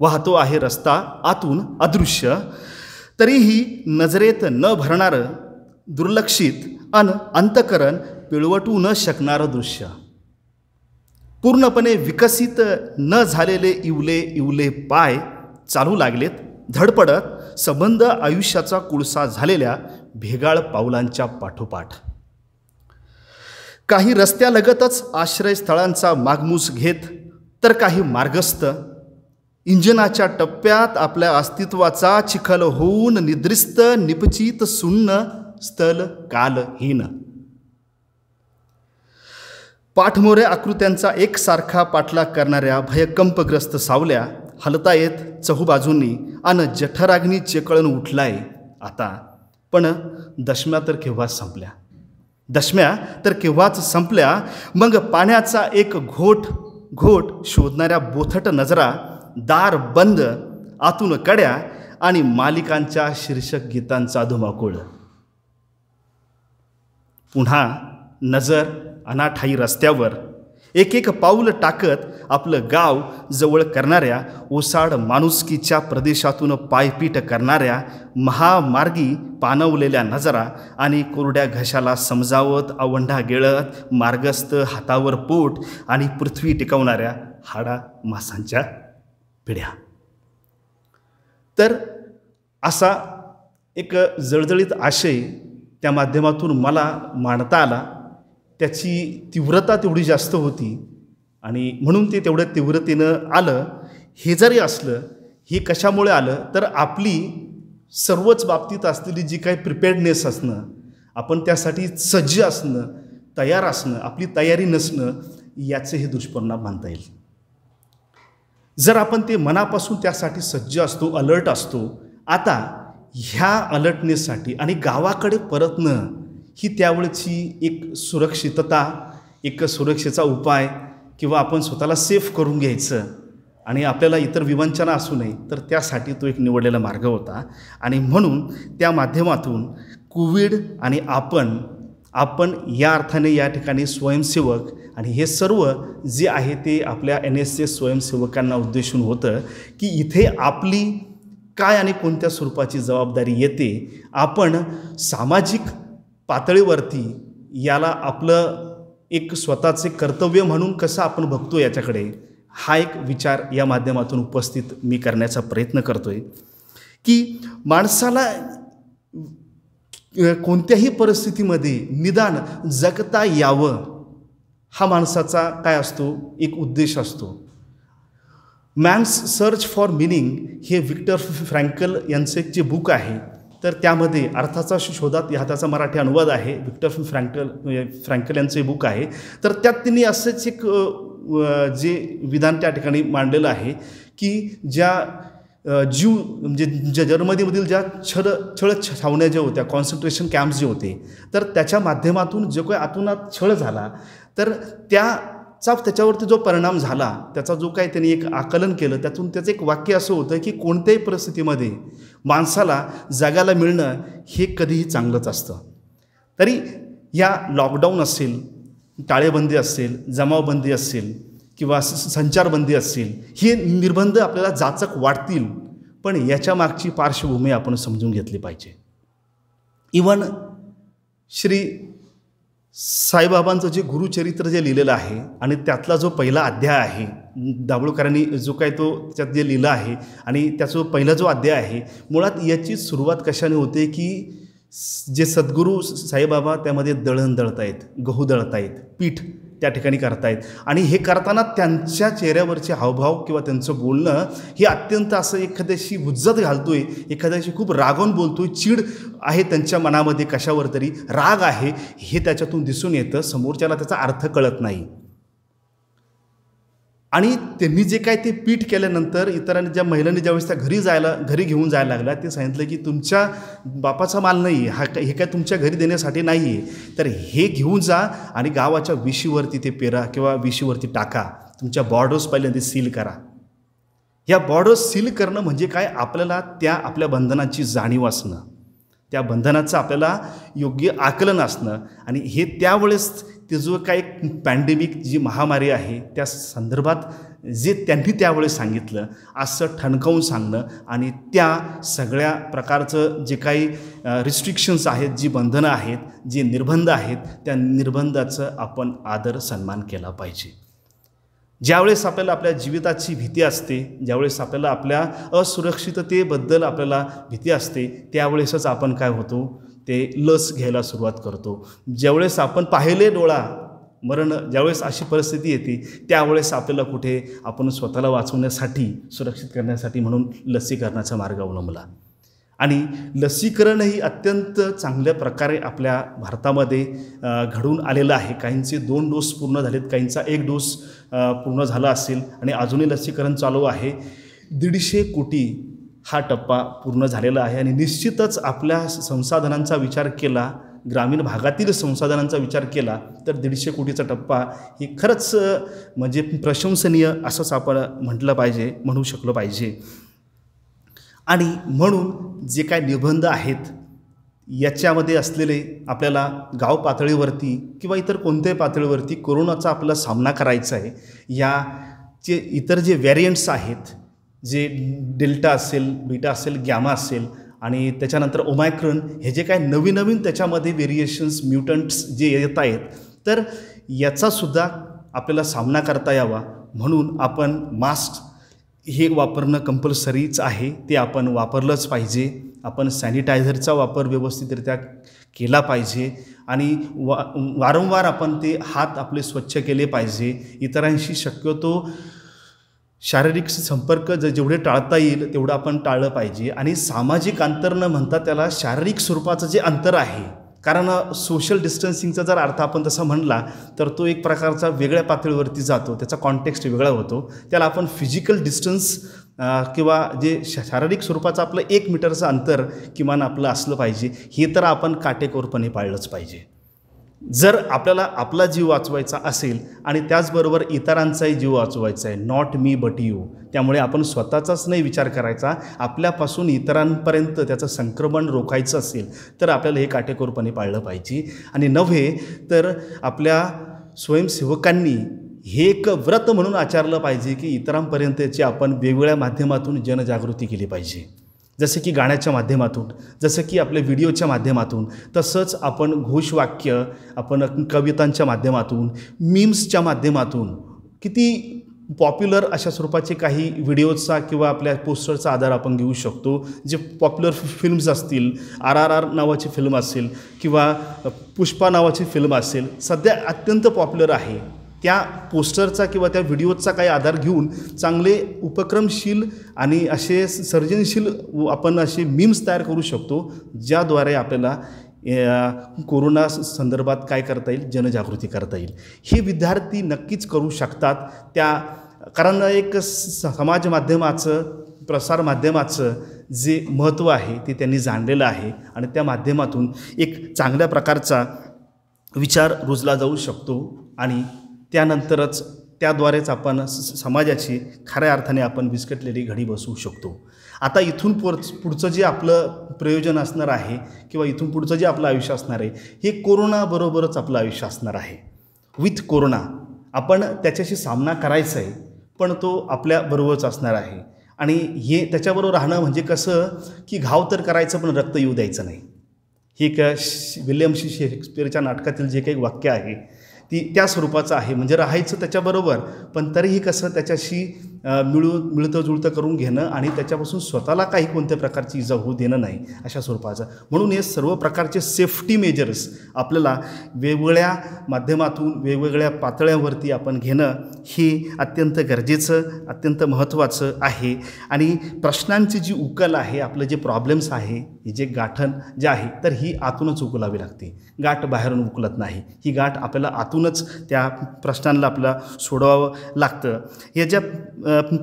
वाहतो आहे रस्ता आतून अदृश्य. तरीही नजरेत न भरणारं दुर्लक्षित अन अंतकरण पिळवटू न शकणारं दृश्य. पूर्णपणे विकसित न झालेले इवले इवले पाय चालू लागलेत धडपडत संबंध आयुष्याचा कुळसा झालेल्या भेगाळ पावलांच्या पाठोपाठ. काही रस्त्यालगतच आश्रयस्थळांचा मागमूस घेत तर काही मार्गस्थ इंजिनाच्या टप्प्यात आपल्या अस्तित्वाचा चिखल होऊन निद्रिस्त निपचित सुन्न स्थल कालहीन. पाठमोऱ्या आकृत्यांचा एकसारखा पाठलाग करणाऱ्या भयकंपग्रस्त सावल्या हलतायत चहूबाजूंनी अन जठराग्नी चेकळून उठलाय आता. पण दशम्या तर केव्हाच संपल्या. दशम्या तर केव्हाच संपल्या. मग पाण्याचा एक घोट घोट शोधणाऱ्या बोथट नजरा, दार बंद, आतून कड्या आणि मालिकांच्या शीर्षक गीतांचा धुमाकूळ. पुन्हा नजर अनाठाई रस्त्यावर एक एक पाऊल टाकत आपलं गाव जवळ करणाऱ्या ओसाड माणुसकीच्या प्रदेशातून पायपीट करणाऱ्या महामार्गी पाणवलेल्या नजरा आणि कोरड्या घशाला समजावत आवंढा गिळत मार्गस्थ हातावर पोट आणि पृथ्वी टिकवणाऱ्या हाडा मासांच्या पिढ्या. तर असा एक जळजळीत आशय त्या माध्यमातून मला मांडता आला. त्याची तीव्रता तेवढी जास्त होती आणि म्हणून ते तेवढ्या तीव्रतेनं आलं. हे जरी असलं, हे कशामुळे आलं तर आपली सर्वच बाबतीत असलेली जी काही प्रिपेअर्डनेस असणं, आपण त्यासाठी सज्ज असणं, तयार असणं, आपली तयारी नसणं, याचे हे दुष्परिणाम मानता येईल. जर आपण ते मनापासून त्यासाठी सज्ज असतो, अलर्ट असतो, आता ह्या अलर्टनेससाठी आणि गावाकडे परतणं ही त्यावेळची एक सुरक्षितता, एक सुरक्षेचा उपाय किंवा आपण स्वतःला सेफ करून घ्यायचं आणि आपल्याला इतर विवंचना असू नये, तर त्यासाठी तो एक निवडलेला मार्ग होता. आणि म्हणून त्या माध्यमातून कोविड आणि आपण या अर्थाने या ठिकाणी स्वयंसेवक आणि हे सर्व जे आहे ते आपल्या NSS स्वयंसेवकांना उद्देशून होतं की इथे आपली काय आणि कोणत्या स्वरूपाची जबाबदारी येते. आपण सामाजिक पातळीवरती याला आपलं एक स्वतःचे कर्तव्य म्हणून कसं आपण बघतो याच्याकडे, हा एक विचार या माध्यमातून उपस्थित मी करण्याचा प्रयत्न करतो आहे की माणसाला कोणत्याही परिस्थितीमध्ये निदान जगता यावं, हा माणसाचा काय असतो, एक उद्देश असतो. मॅन्स सर्च फॉर मिनिंग हे विक्टर फ्रँकल यांचं एक जे बुक आहे, तर त्यामध्ये अर्थाचा शोधात ह्याचा मराठी अनुवाद आहे. विक्टर फ्रँकल यांचं बुक आहे. तर त्यात त्यांनी असंच एक जे विधान त्या ठिकाणी मांडलेलं आहे की ज्या जीव म्हणजे जर्मनीमधील ज्या छळ छावण्या ज्या होत्या, कॉन्सन्ट्रेशन कॅम्प्स जे होते, तर त्याच्या माध्यमातून जो काही आतूनात छळ झाला, तर त्याच्यावरती जो परिणाम झाला, त्याचा जो काही त्यांनी एक आकलन केलं, त्यातून त्याचं एक वाक्य असं होतं की कोणत्याही परिस्थितीमध्ये माणसाला जगायला मिळणं हे कधीही चांगलंच असतं. तरी या लॉकडाऊन असेल, टाळेबंदी असेल, जमावबंदी असेल किंवा संचारबंदी असेल, हे निर्बंध आपल्याला जाचक वाटतील, पण याच्या मागची पार्श्वभूमी आपण समजून घेतली पाहिजे. इवन श्री साईबाबांचं जे गुरुचरित्र जे लिहिलेलं आहे आणि त्यातला जो पहिला अध्याय आहे, दाभोळकरांनी जो काही तो त्यात जे लिहिलं आहे आणि त्याचा पहिला जो अध्याय आहे, मुळात याची सुरुवात कशाने होते की जे सद्गुरू साईबाबा त्यामध्ये दळण दळतायत, गहू दळतायत, पीठ त्या ठिकाणी करतायत आणि हे करताना त्यांच्या चेहऱ्यावरचे हावभाव किंवा त्यांचं बोलणं हे अत्यंत असं एखाद्याशी हुज्जत घालतोय, एखाद्याशी खूप रागवून बोलतोय, चीड आहे त्यांच्या मनामध्ये, कशावर तरी राग आहे, हे त्याच्यातून दिसून येतं. समोरच्याला त्याचा अर्थ कळत नाही. आणि त्यांनी जे काय ते पीठ केल्यानंतर इतरांनी, ज्या महिलांनी ज्यावेळेस त्या घरी घेऊन जायला लागल्या, ते सांगितलं की तुमच्या बापाचा माल नाही हे काय तुमच्या घरी देण्यासाठी नाही आहे, तर हे घेऊन जा आणि गावाच्या विशीवरती ते पेरा किंवा विशीवरती टाका, तुमच्या बॉर्डर्स पहिल्यांदा सील करा. या बॉर्डर्स सील करणं म्हणजे काय, आपल्याला त्या आपल्या बंधनाची जाणीव असणं, त्या बंधनाचं आपल्याला योग्य आकलन असणं. आणि हे त्यावेळेस ते जो काही पॅन्डेमिक जी महामारी आहे त्या संदर्भात जे त्यांनी त्यावेळेस सांगितलं असं ठणकावून सांगणं आणि त्या सगळ्या प्रकारचं जे काही रिस्ट्रिक्शन्स आहेत, जी बंधनं आहेत, जे निर्बंध आहेत, त्या निर्बंधाचं आपण आदर सन्मान केला पाहिजे. ज्यावेळेस आपल्याला आपल्या जीविताची भीती असते, ज्यावेळेस आपल्याला आपल्या असुरक्षिततेबद्दल आपल्याला भीती असते, त्यावेळेसच आपण काय होतो, ते लस घ्यायला सुरुवात करतो. ज्यावेळेस आपण पाहिले डोळा मरण, ज्यावेळेस अशी परिस्थिती येते त्यावेळेस आपल्याला कुठे आपण स्वतःला वाचवण्यासाठी, सुरक्षित करण्यासाठी म्हणून लसीकरणाचा मार्ग अवलंबला. आणि लसीकरण ही अत्यंत चांगल्या प्रकारे आपल्या भारतामध्ये घडून आलेलं आहे. काहींचे 2 डोस पूर्ण झालेत, काहींचा 1 डोस पूर्ण झाला असेल आणि अजूनही लसीकरण चालू आहे. 150 कोटी हा टप्पा पूर्ण झालेला आहे. आणि निश्चितच आपल्या संसाधनांचा विचार केला, ग्रामीण भागातील संसाधनांचा विचार केला तर 150 कोटीचा टप्पा ही खरंच म्हणजे प्रशंसनीय असंच आपण म्हणू शकलो पाहिजे. आणि म्हणून जे काय निबंध आहेत याच्यामध्ये असलेले आपल्याला गाव पातळीवरती किंवा इतर कोणत्याही पातळीवरती कोरोनाचा आपल्याला सामना करायचा आहे. याचे इतर जे व्हेरियंट्स आहेत, जे डेल्टा असेल, बीटा असेल, गॅमा असेल आणि त्याच्यानंतर ओमायक्रॉन, हे जे काय नवीन त्याच्यामध्ये व्हेरिएशन्स, म्युटंट्स जे येत आहेत, तर याचासुद्धा आपल्याला सामना करता यावा म्हणून आपण मास्क हे वापरणं कंपल्सरीच आहे. ते आपण वापरलंच पाहिजे. आपण सॅनिटायझरचा वापर व्यवस्थितरित्या केला पाहिजे आणि वारंवार आपण ते हात आपले स्वच्छ केले पाहिजे. इतरांशी शक्यतो शारीरिक संपर्क जेवढे टाळता येईल तेवढं आपण टाळलं पाहिजे. आणि सामाजिक अंतर न म्हणता त्याला शारीरिक स्वरूपाचं जे अंतर आहे, कारण सोशल डिस्टन्सिंगचा जर अर्थ आपण तसा म्हणला तर तो एक प्रकारचा वेगळ्या पातळीवरती जातो, त्याचा कॉन्टेक्स्ट वेगळा होतो. त्याला आपण फिजिकल डिस्टन्स किंवा जे शारीरिक स्वरूपाचं आपलं 1 मीटरचं अंतर किमान आपलं असलं पाहिजे. हे तर आपण काटेकोरपणे पाळलंच पाहिजे. जर आपल्याला आपला जीव वाचवायचा असेल आणि त्याचबरोबर इतरांचाही जीव वाचवायचा आहे, नॉट मी बट यू, त्यामुळे आपण स्वतःचाच नाही विचार करायचा, आपल्यापासून इतरांपर्यंत त्याचं संक्रमण रोखायचं असेल तर आपल्याला हे काटेकोरपणे पाळलं पाहिजे. आणि नव्हे तर आपल्या स्वयंसेवकांनी हे एक व्रत म्हणून आचरलं पाहिजे की इतरांपर्यंतची आपण वेगवेगळ्या माध्यमातून जनजागृती केली पाहिजे. जसे की गाण्याच्या माध्यमातून, जसं की आपल्या व्हिडिओच्या माध्यमातून, तसंच आपण घोषवाक्य, आपण कवितांच्या माध्यमातून, मीम्सच्या माध्यमातून, किती पॉप्युलर अशा स्वरूपाचे काही व्हिडिओचा किंवा आपल्या पोस्टरचा आधार आपण घेऊ शकतो. जे पॉप्युलर फिल्म्स असतील, RRR नावाची फिल्म असेल किंवा पुष्पा नावाची फिल्म असेल, सध्या अत्यंत पॉप्युलर आहे. त्या पोस्टरचा किंवा त्या व्हिडिओचा काही आधार घेऊन चांगले उपक्रमशील आणि असे सर्जनशील आपण असे मीम्स तयार करू शकतो, ज्याद्वारे आपल्याला कोरोना संदर्भात काय करता येईल, जनजागृती करता येईल. हे विद्यार्थी नक्कीच करू शकतात. कारण एक समाज माध्यमाचं, प्रसार माध्यमाचं जे महत्त्व आहे ते त्यांनी जाणलेलं आहे आणि त्या माध्यमातून एक चांगल्या प्रकारचा विचार रुजला जाऊ शकतो आणि त्यानंतरच त्याद्वारेच आपण समाजाची खऱ्या अर्थाने आपण विस्कटलेली घडी बसवू शकतो. आता इथून पुढचं जे आपलं प्रयोजन असणार आहे किंवा इथून पुढचं जे आपलं आयुष्य असणार आहे, हे कोरोनाबरोबरच आपलं आयुष्य असणार आहे. विथ कोरोना आपण त्याच्याशी सामना करायचा आहे, पण तो आपल्याबरोबरच असणार आहे. आणि हे त्याच्याबरोबर राहणं म्हणजे कसं की घाव तर करायचं पण रक्त येऊ द्यायचं नाही. हे विल्यम शेक्सपियरच्या नाटकातील जे काही वाक्य आहे त्या स्वरूपाचं आहे. म्हणजे राहायचं त्याच्याबरोबर, पण तरीही कसं त्याच्याशी मिळतं जुळतं करून घेणं आणि त्याच्यापासून स्वतःला काही कोणत्या प्रकारची इजा होऊ देणं नाही, अशा स्वरूपाचं. म्हणून हे सर्व प्रकारचे सेफ्टी मेजर्स आपल्याला वेगवेगळ्या माध्यमातून वेगवेगळ्या पातळ्यांवरती आपण घेणं हे अत्यंत गरजेचं, अत्यंत महत्त्वाचं आहे. आणि प्रश्नांची जी उकल आहे, आपलं जे प्रॉब्लेम्स आहे, ही जे गाठण जे आहे, तर ही आतूनच उकलावी लागते. गाठ बाहेरून उकलत नाही. ही गाठ आपल्याला आतूनच त्या प्रश्नांना आपल्याला सोडवावं लागतं. या ज्या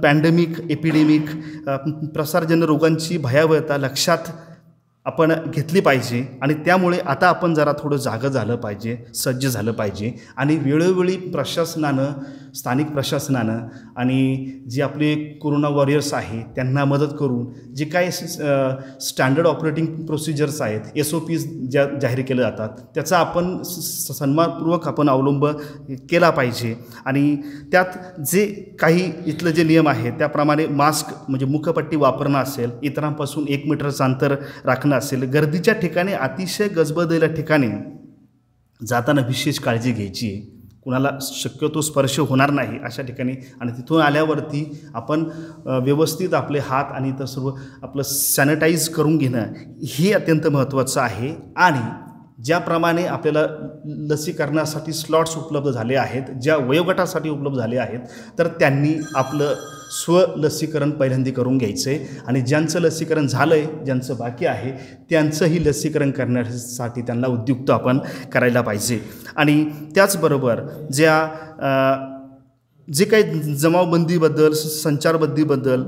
पॅन्डेमिक, एपिडेमिक, प्रसारजन्य रोगांची भयावहता लक्षात आपण घेतली पाहिजे आणि त्यामुळे आता आपण जरा थोडं जागं झालं पाहिजे, सज्ज झालं पाहिजे आणि वेळोवेळी प्रशासनानं, स्थानिक प्रशासनानं आणि जे आपले कोरोना वॉरियर्स आहे त्यांना मदत करून जे काही स्टँडर्ड ऑपरेटिंग प्रोसिजर्स आहेत, SOPs ज्या जाहीर केल्या जातात त्याचा आपण सन्मानपूर्वक आपण अवलंब केला पाहिजे आणि त्यात जे काही इथलं जे नियम आहे त्याप्रमाणे मास्क म्हणजे मुखपट्टी वापरणं असेल, इतरांपासून 1 मीटरचं अंतर राखणं असेल, गर्दीच्या ठिकाणी अतिशय गजबजलेल्या ठिकाणी जाताना विशेष काळजी घ्यायची आहे, कुणाला शक्यतो स्पर्श होणार नाही अशा ठिकाणी आणि तिथून आल्यावरती आपण व्यवस्थित आपले हात आणि इतर सर्व आपलं सॅनिटाईज करून घेणं हे अत्यंत महत्त्वाचं आहे आणि ज्याप्रमाणे आपल्याला लसीकरणासाठी स्लॉट्स उपलब्ध झाले आहेत, ज्या वयोगटासाठी उपलब्ध झाले आहेत, तर त्यांनी आपलं स्वलसीकरण पहिल्यांदा करून घ्यायचं आहे आणि ज्यांचं लसीकरण झालं आहे, ज्यांचं बाकी आहे त्यांचंही लसीकरण करण्यासाठी त्यांना उद्युक्त आपण करायला पाहिजे आणि त्याचबरोबर जे काही जमावबंदीबद्दल, संचारबंदीबद्दल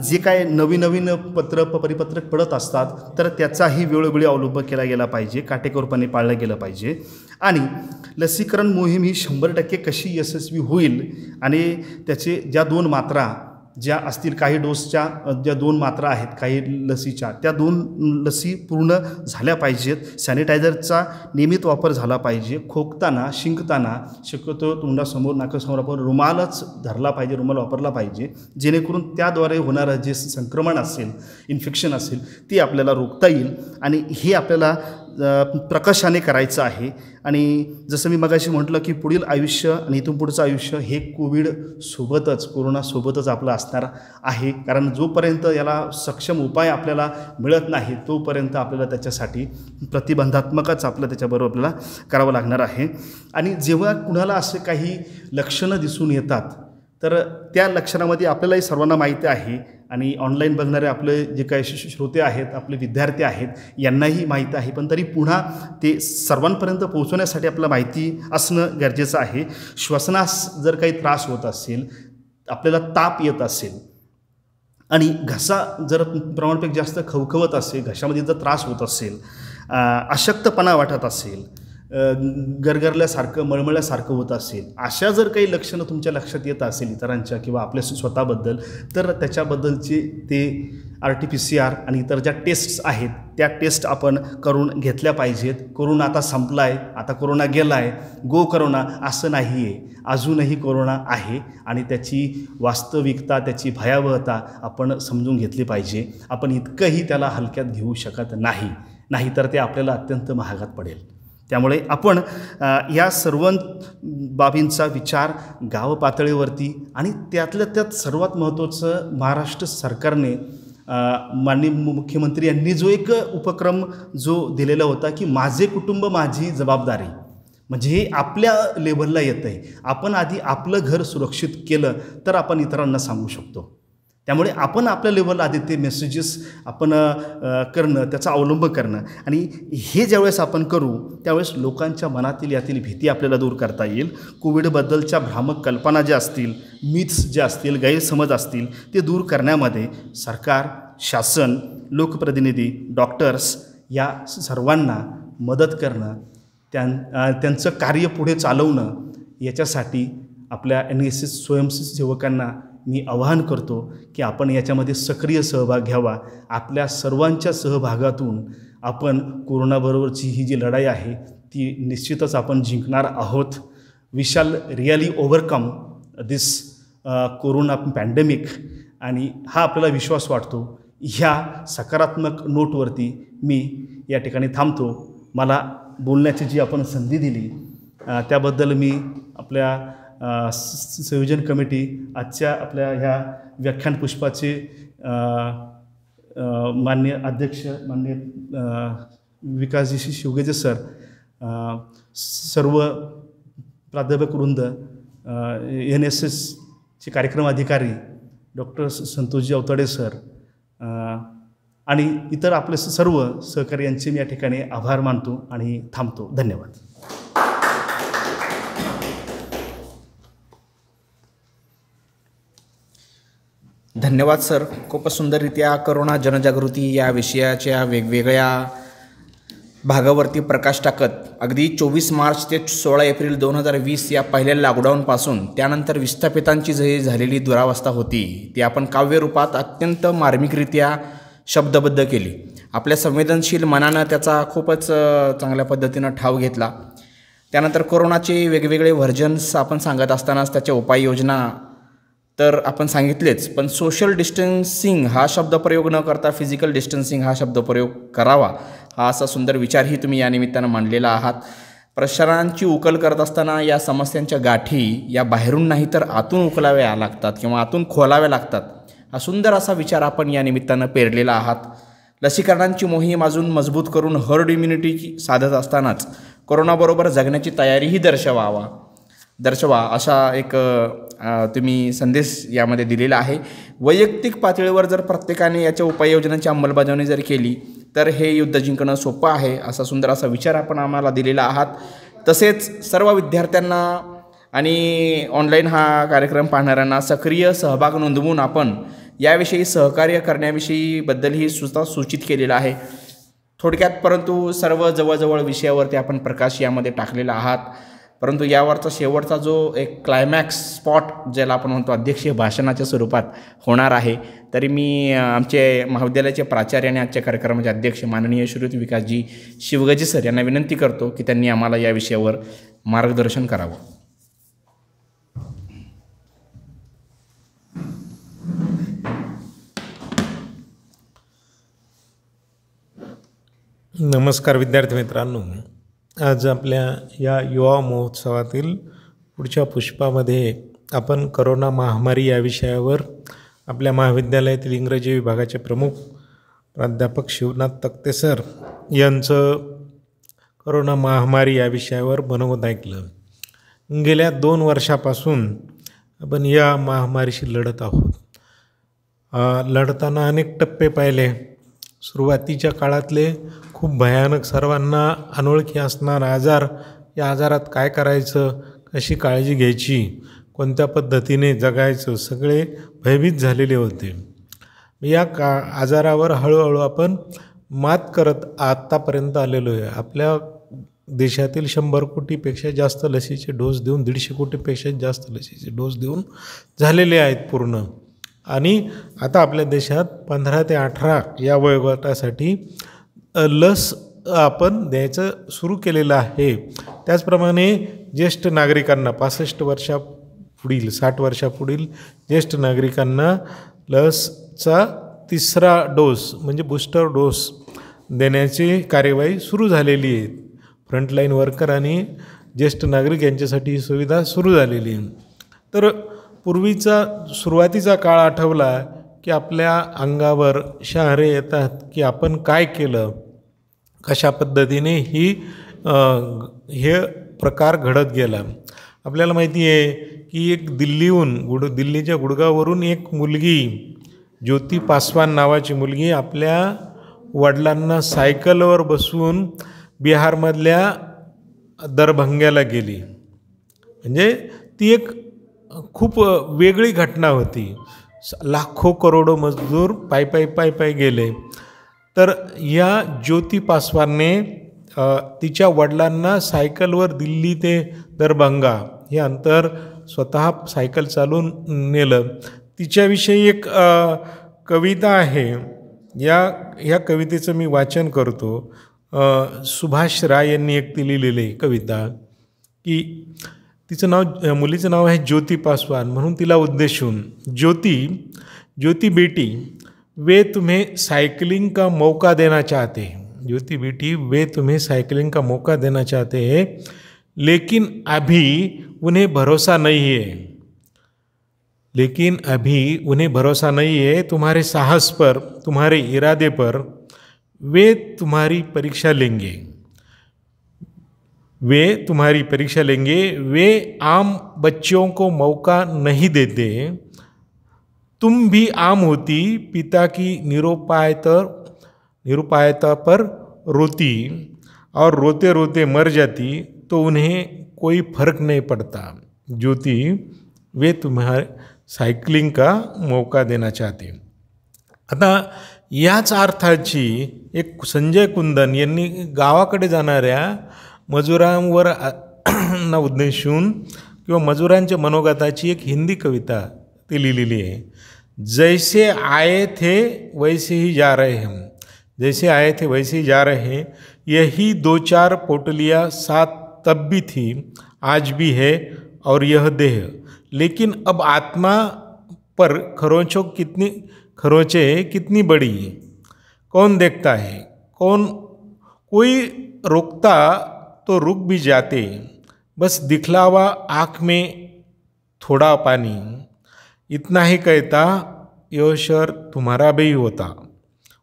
जे काय नवीन परिपत्रक पडत असतात तर त्याचाही वेळोवेळी अवलंब केला गेला पाहिजे, काटेकोरपणे पाळलं गेलं पाहिजे आणि लसीकरण मोहीम ही 100% कशी यशस्वी होईल आणि त्याचे ज्या 2 मात्रा ज्या असतील, काही डोसच्या ज्या 2 मात्रा आहेत काही लसीच्या, त्या 2 लसी पूर्ण झाल्या पाहिजेत, सॅनिटायझरचा नियमित वापर झाला पाहिजे, खोकताना, शिंकताना शक्यतो तोंडासमोर नाकासमोर आपण रुमालच धरला पाहिजे, रुमाल वापरला पाहिजे, जेणेकरून त्याद्वारे होणारं जे संक्रमण असेल, इन्फेक्शन असेल ते आपल्याला रोखता येईल आणि हे आपल्याला प्रकाशाने करायचं आहे आणि जसं मी मगाशी म्हटलं की पुढील आयुष्य आणि इथून पुढचं आयुष्य हे कोरोनासोबतच आपलं असणार आहे, कारण जोपर्यंत याला सक्षम उपाय आपल्याला मिळत नाही तोपर्यंत आपल्याला त्याच्यासाठी प्रतिबंधात्मकच आपलं त्याच्याबरोबर आपल्याला करावं लागणार आहे आणि जेव्हा कुणाला असे काही लक्षणं दिसून येतात तर त्या लक्षणामध्ये आपल्यालाही सर्वांना माहिती आहे आणि ऑनलाईन बघणारे आपले जे काही श्रोते आहेत, आपले विद्यार्थी आहेत यांनाही माहिती आहे, पण तरी पुन्हा ते सर्वांपर्यंत पोहोचवण्यासाठी आपल्याला माहिती असणं गरजेचं आहे. श्वसनास जर काही त्रास होत असेल, आपल्याला ताप येत असेल आणि घसा जर प्रमाणापेक्षा जास्त खवखवत असेल, घशामध्ये जर त्रास होत असेल, अशक्तपणा वाटत असेल, गरगरल्यासारखं मळमळल्यासारखं होत असेल, अशा जर काही लक्षणं तुमच्या लक्षात येत असेल इतरांच्या किंवा आपल्या स्वतःबद्दल, तर त्याच्याबद्दलचे ते RT-PCR आणि इतर ज्या टेस्ट्स आहेत त्या टेस्ट आपण करून घेतल्या पाहिजेत. कोरोना आता संपला आहे, आता कोरोना गेला आहे, गो कोरोना असं नाही आहे, अजूनही कोरोना आहे आणि त्याची वास्तविकता, त्याची भयावहता आपण समजून घेतली पाहिजे. आपण इतकंही त्याला हलक्यात घेऊ शकत नाही तर ते आपल्याला अत्यंत महागात पडेल. त्यामुळे आपण या सर्व बाबींचा विचार गाव पातळीवरती आणि त्यातल्या त्यात सर्वात महत्त्वाचं महाराष्ट्र सरकारने माननीय मुख्यमंत्री यांनी जो एक उपक्रम जो दिलेला होता की माझे कुटुंब माझी जबाबदारी, म्हणजे हे आपल्या लेव्हलला येतं आहे. आपण आधी आपलं घर सुरक्षित केलं तर आपण इतरांना सांगू शकतो. त्यामुळे आपण आपल्या लेवलला आधी ते मेसेजेस आपण करणं, त्याचा अवलंब करणं आणि हे ज्यावेळेस आपण करू त्यावेळेस लोकांच्या मनातील यातील भीती आपल्याला दूर करता येईल. कोविडबद्दलच्या भ्रामक कल्पना ज्या असतील, मिथ्स ज्या असतील, गैरसमज असतील ते दूर करण्यामध्ये सरकार, शासन, लोकप्रतिनिधी, डॉक्टर्स या सर्वांना मदत करणं, त्यांचं कार्य पुढे चालवणं याच्यासाठी आपल्या NSS स्वयंसेवकांना मी आवाहन करतो की आपण याच्यामध्ये सक्रिय सहभाग घ्यावा. आपल्या सर्वांच्या सहभागातून आपण कोरोनाबरोबरची ही जी लढाई आहे ती निश्चितच आपण जिंकणार आहोत. We shall really overcome this corona pandemic आणि हा आपल्याला विश्वास वाटतो. ह्या सकारात्मक नोटवरती मी या ठिकाणी थांबतो. मला बोलण्याची जी आपण संधी दिली त्याबद्दल मी आपल्या संयोजन कमिटी, आजच्या आपल्या ह्या व्याख्यान पुष्पाचे माननीय अध्यक्ष माननीय विकासजी शिवगेजे सर, सर्व प्राध्यापक वृंद, NSSचे कार्यक्रम अधिकारी डॉक्टर संतोषजी अवताडे सर आणि इतर आपले सर्व सहकारी यांचे मी या ठिकाणी आभार मानतो आणि थांबतो. धन्यवाद. धन्यवाद. धन्यवाद सर. खूपच सुंदररित्या करोना जनजागृती या विषयाच्या वेगवेगळ्या भागावरती प्रकाश टाकत अगदी 24 मार्च ते 16 एप्रिल 2020 या पहिल्या लॉकडाऊनपासून त्यानंतर विस्थापितांची जी झालेली दुरावस्था होती ती आपण काव्यरूपात अत्यंत मार्मिकरित्या शब्दबद्ध केली. आपल्या संवेदनशील मनानं त्याचा खूपच चांगल्या पद्धतीनं ठाव घेतला. त्यानंतर कोरोनाचे वेगवेगळे व्हर्जन्स आपण सांगत असतानाच त्याच्या उपाययोजना तर आपण सांगितलेच, पण सोशल डिस्टन्सिंग हा शब्दप्रयोग न करता फिजिकल डिस्टन्सिंग हा शब्दप्रयोग करावा हा असा सुंदर विचारही तुम्ही या निमित्तानं मांडलेला आहात. प्रश्नांची उकल करत असताना या समस्यांच्या गाठी या बाहेरून नाही तर आतून उकलाव्या लागतात किंवा आतून खोलाव्या लागतात, हा सुंदर असा विचार आपण या निमित्तानं पेरलेला आहात. लसीकरणांची मोहीम अजून मजबूत करून हर्ड इम्युनिटी साधत असतानाच कोरोनाबरोबर जगण्याची तयारीही दर्शवा असा एक तुम्ही संदेश यामध्ये दिलेला आहे. वैयक्तिक पातळीवर जर प्रत्येकाने याच्या उपाययोजनांची अंमलबजावणी जर केली तर हे युद्ध जिंकणं सोपं आहे असा सुंदर असा विचार आपण आम्हाला दिलेला आहात. तसेच सर्व विद्यार्थ्यांना आणि ऑनलाईन हा कार्यक्रम पाहणाऱ्यांना सक्रिय सहभाग नोंदवून आपण याविषयी सहकार्य करण्याविषयीबद्दलही सुद्धा सूचित केलेलं आहे. थोडक्यात परंतु सर्व जवळजवळ विषयावरती आपण प्रकाश यामध्ये टाकलेला आहात. परंतु यावरचा शेवटचा जो एक क्लायमॅक्स स्पॉट ज्याला आपण म्हणतो अध्यक्षीय भाषणाच्या स्वरूपात होणार आहे, तरी मी आमचे महाविद्यालयाचे प्राचार्य आणि आजच्या कार्यक्रमाचे अध्यक्ष माननीय श्रीयुत विकासजी शिवगजी सर यांना विनंती करतो की त्यांनी आम्हाला या विषयावर मार्गदर्शन करावं. नमस्कार विद्यार्थी मित्रांनो. आज आपल्या या युवा महोत्सवातील पुढच्या पुष्पामध्ये आपण करोना महामारी या विषयावर आपल्या महाविद्यालयातील इंग्रजी विभागाचे प्रमुख प्राध्यापक शिवनाथ तक्ते सर यांचं करोना महामारी या विषयावर मनोगत ऐकलं. गेल्या 2 वर्षापासून आपण या महामारीशी लढत आहोत. लढताना अनेक टप्पे पाहिले. सुरुवातीच्या काळातले खूप भयानक सर्वांना अनोळखी असणारा आजार, या आजारात काय करायचं, कशी काळजी घ्यायची, कोणत्या पद्धतीने जगायचं, सगळे भयभीत झालेले होते. या आजारावर हळूहळू आपण मात करत आत्तापर्यंत आलेलो आहे. आपल्या देशातील 100 कोटीपेक्षा जास्त लसीचे डोस देऊन 150 कोटीपेक्षा जास्त लसीचे डोस देऊन झालेले आहेत पूर्ण. आणि आता आपल्या देशात 15 ते 18 या वयोगटासाठी लस आपण द्यायचं सुरू केलेलं आहे. त्याचप्रमाणे ज्येष्ठ नागरिकांना 65 वर्षापुढील 60 वर्षापुढील ज्येष्ठ नागरिकांना लसचा 3रा डोस म्हणजे बूस्टर डोस देण्याची कार्यवाही सुरू झालेली आहे. फ्रंटलाईन वर्कर आणि ज्येष्ठ नागरिक यांच्यासाठी ही सुविधा सुरू झालेली आहे. तर पूर्वीचा सुरुवातीचा काळ आठवला की आपल्या अंगावर शहारे येतात की आपण काय केलं, कशा पद्धतीने हे प्रकार घडत गेला. आपल्याला माहिती आहे की एक दिल्लीच्या गुडगाववरून एक मुलगी, ज्योती पासवान नावाची मुलगी, आपल्या वडिलांना सायकलवर बसवून बिहारमधल्या दरभंग्याला गेली. म्हणजे ती एक खूप वेगळी घटना होती. लाखो करोडो मजदूर पायी गेले. तर या ज्योती पासवानने तिच्या वडिलांना सायकलवर दिल्ली ते दरभंगा हे अंतर स्वतः सायकल चालून नेलं. तिच्याविषयी एक कविता आहे. या कवितेचं मी वाचन करतो. सुभाष राय यांनी एक ती लिहिलेली कविता की मुलीचं नाव आहे ज्योती पासवान. म्हणून तिला उद्देशून, ज्योती बेटी वे तुम्हें साइकिलिंग का मौका देना चाहते हैं. ज्योति बेटी वे तुम्हें साइकिलिंग का मौका देना चाहते हैं, लेकिन अभी उन्हें भरोसा नहीं है तुम्हारे साहस पर, तुम्हारे इरादे पर. वे तुम्हारी परीक्षा लेंगे. वे आम बच्चों को मौका नहीं देते. तुम भी आम होती, पिता की निरुपायता पर रोती और रोते रोते मर जाती तो उन्हें कोई फर्क नहीं पड़ता. ज्योति वे साइकिलिंग का मौका देना चाहते. आता याच अर्थाची एक संजय कुंदन यांनी गावाकडे जाणाऱ्या मजुरांवर ना उद्देशून किंवा मजुरांच्या मनोगताची एक हिंदी कविता ती लिहिलेली आहे. जैसे आए थे वैसे ही जा रहे हम, जैसे आए थे वैसे ही जा रहे हैं, यही 2-4 पोटलियाँ साथ तब भी थी, आज भी है और यह देह, लेकिन अब आत्मा पर खरोंचे कितनी बड़ी, कौन देखता है, कोई रोकता तो रुक भी जाते, बस दिखलावा आँख में थोड़ा पानी, इतना ही कहता यह शहर तुम्हारा भी होता.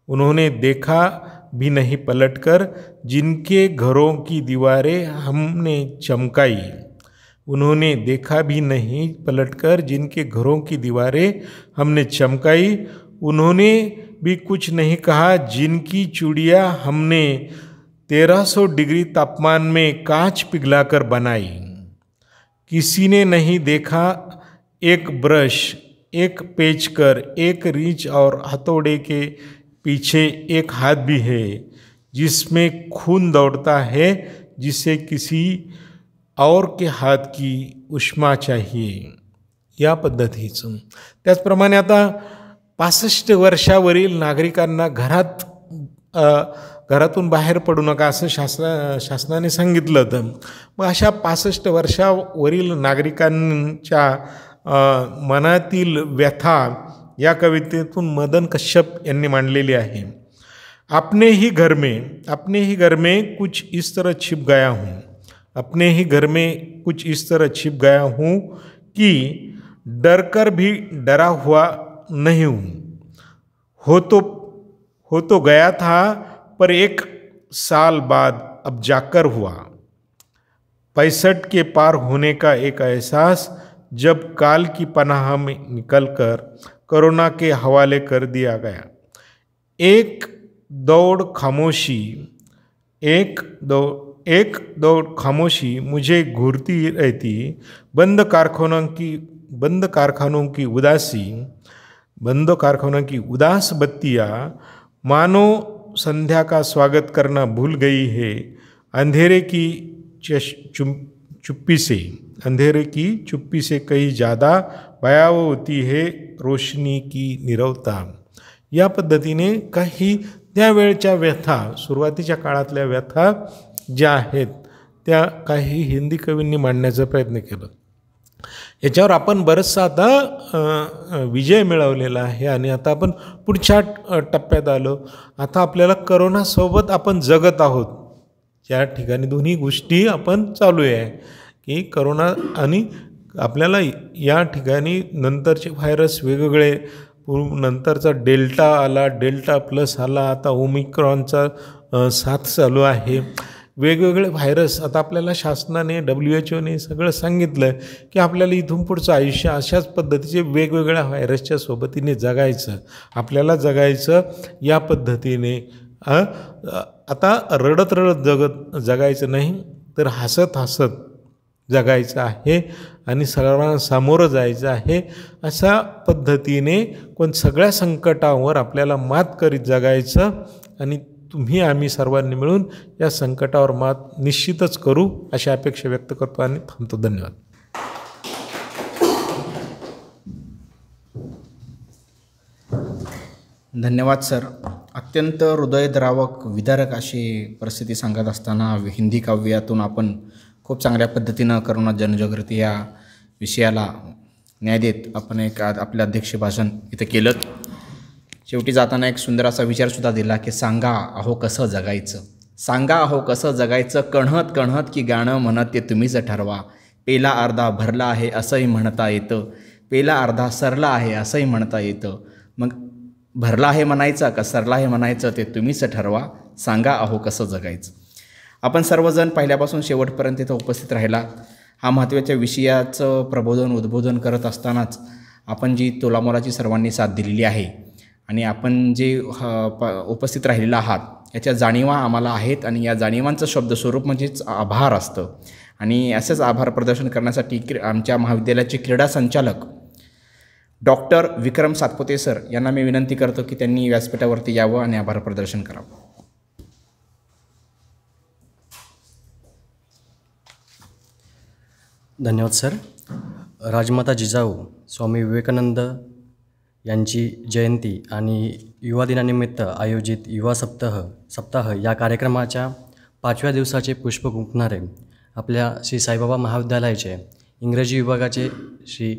उन्होंने देखा भी नहीं पलटकर जिनके घरों की दीवारें हमने चमकाई, उन्होंने देखा भी नहीं पलटकर जिनके घरों की दीवारें हमने चमकाई, उन्होंने भी कुछ नहीं कहा जिनकी चूड़ियाँ हमने 1300 डिग्री तापमान में कांच पिघलाकर बनाई. किसी ने नहीं देखा एक ब्रश, एक पेचकर, एक रीछ और हथौड़े के पीछे एक हाथ भी है जिसमें खून दौड़ता है, जिसे किसी और के हात की उष्मा चाहिए. या पद्धतीचं. त्याचप्रमाणे आता 65 वर्षावरील नागरिकांना घरातून बाहेर पडू नका असं शासनाने सांगितलं होतं. मग अशा 65 वर्षावरील नागरिकांच्या मनातील व्यथा या कवितेतून मदन कश्यप यांनी मांडलेली आहे. अपने ही घर में कुछ इस तरह छिप गया हूँ, अपने ही घर में कुछ इस तरह छिप गया हूँ कि डर कर भी डरा हुआ नहीं हूँ. हो तो गया था पर 1 साल बाद अब जाकर हुआ. 65 के पार होने का एक एहसास जब काल की पनाह में निकलकर कोरोना के हवाले कर दिया गया. एक दौड़ खामोशी मुझे घूरती रहती, बंद कारखानों की उदास बत्तियाँ मानो संध्या का स्वागत करना भूल गई है. अंधेरे की चुप्पी से कहीं ज़्यादा भयावह होती है रोशनी की नीरवता. या पद्धतीने काही त्यावेळच्या व्यथा, सुरुवातीच्या काळातल्या व्यथा ज्या आहेत त्या काही हिंदी कवींनी मांडण्याचा प्रयत्न केला. याच्यावर आपण बरंचसं आता विजय मिळवलेला आहे आणि आता आपण पुढच्या टप्प्यात आलो. आता आपल्याला करोनासोबत आपण जगत आहोत. या ठिकाणी दोन्ही गोष्टी आपण चालू आहे की करोना आणि आपल्याला या ठिकाणी नंतरचे व्हायरस वेगवेगळे, नंतरचा डेल्टा आला, डेल्टा प्लस आला, आता ओमिक्रॉनचा साथ चालू आहे. वेगवेगळे व्हायरस आता आपल्याला शासनाने WHO सगळं सांगितलं की आपल्याला इथून पुढचं आयुष्य अशाच पद्धतीचे वेगवेगळ्या व्हायरसच्या सोबतीने जगायचं, आपल्याला जगायचं. या पद्धतीने आता रडत जगायचं नाही तर हसत जगायचं आहे आणि सर्वांना सामोरं जायचं आहे. अशा पद्धतीने सगळ्या संकटावर आपल्याला मात करीत जगायचं आणि तुम्ही आम्ही सर्वांनी मिळून या संकटावर मात निश्चितच करू अशी अपेक्षा व्यक्त करतो आणि थांबतो. धन्यवाद. धन्यवाद सर. अत्यंत हृदयद्रावक विदारक अशी परिस्थिती सांगत असताना हिंदी काव्यातून आपण खूप चांगल्या पद्धतीनं करोना जनजागृती या विषयाला न्याय देत आपण एक आपलं अध्यक्ष भाषण इथं केलं. शेवटी जाताना एक सुंदर असा विचारसुद्धा दिला की सांगा अहो कसं जगायचं, सांगा अहो कसं जगायचं, कणहत कणहत की गाणं म्हणत ते तुम्हीच ठरवा. पेला अर्धा भरला आहे असंही म्हणता येतं, पेला अर्धा सरला आहे असंही म्हणता येतं. मग भरला आहे म्हणायचं का सरला आहे म्हणायचं ते तुम्हीच ठरवा. सांगा अहो कसं जगायचं. आपण सर्वजण पहिल्यापासून शेवटपर्यंत इथं उपस्थित राहिला. हा महत्त्वाच्या विषयाचं उद्बोधन करत असतानाच आपण जी तोलामोलाची सर्वांनी साथ दिलेली आहे आणि आपण जे उपस्थित राहिलेला आहात याच्या जाणीवा आम्हाला आहेत आणि या जाणीवांचं शब्दस्वरूप म्हणजेच आभार असतं. आणि असंच आभार प्रदर्शन करण्यासाठी आमच्या महाविद्यालयाचे क्रीडा संचालक डॉक्टर विक्रम सातपुते सर यांना मी विनंती करतो की त्यांनी व्यासपीठावरती यावं आणि आभार प्रदर्शन करावं. धन्यवाद सर. राजमाता जिजाऊ स्वामी विवेकानंद यांची जयंती आणि युवा दिनानिमित्त आयोजित युवा सप्ताह या कार्यक्रमाच्या 5व्या दिवसाचे पुष्प गुंफणारे आपल्या श्री साईबाबा महाविद्यालयाचे इंग्रजी विभागाचे श्री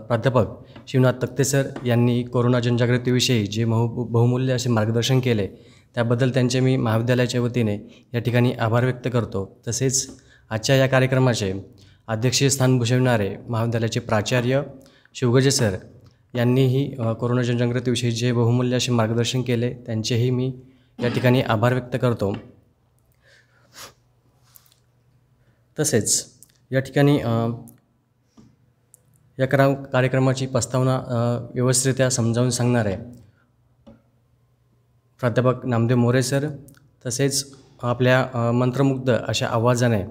प्राध्यापक शिवनाथ तक्ते सर यांनी कोरोना जनजागृतीविषयी जे बहुमूल्य असे मार्गदर्शन केले त्याबद्दल त्यांचे मी महाविद्यालयाच्या वतीने या ठिकाणी आभार व्यक्त करतो. तसेच आजच्या या कार्यक्रमाचे अध्यक्षीय स्थान भूषविणारे महाविद्यालयाचे प्राचार्य शिवगजे सर यांनीही कोरोना जनजागृतीविषयी जे बहुमूल्य असे मार्गदर्शन केले त्यांचेही मी या ठिकाणी आभार व्यक्त करतो. तसेच या ठिकाणी या कार्यक्रमाची प्रस्तावना व्यवस्थितरित्या समजावून सांगणारे प्राध्यापक नामदेव मोरे सर, तसेच आपल्या मंत्रमुग्ध अशा आवाजाने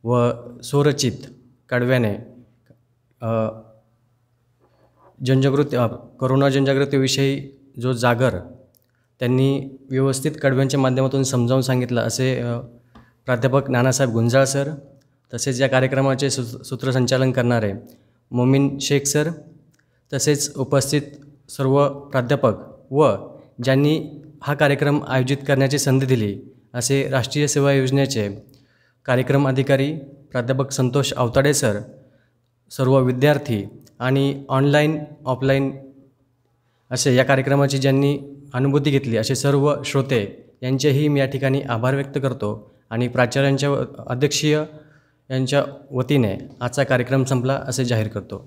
व स्वरचित कडव्याने कोरोना जनजागृतीविषयी जो जागर त्यांनी व्यवस्थित कडव्यांच्या माध्यमातून समजावून सांगितलं असे प्राध्यापक नानासाहेब गुंजाळ सर, तसेच या कार्यक्रमाचे सूत्रसंचालन करणारे मोमीन शेख सर, तसेच उपस्थित सर्व प्राध्यापक व ज्यांनी हा कार्यक्रम आयोजित करण्याची संधी दिली असे राष्ट्रीय सेवा योजनेचे कार्यक्रम अधिकारी प्राध्यापक संतोष आवताडे सर, सर्व विद्यार्थी आणि ऑनलाईन ऑफलाईन असे या कार्यक्रमाची ज्यांनी अनुभूती घेतली असे सर्व श्रोते यांचेही मी या ठिकाणी आभार व्यक्त करतो आणि प्राचार्यांच्या अध्यक्षीय यांच्या वतीने आजचा कार्यक्रम संपला असे जाहीर करतो.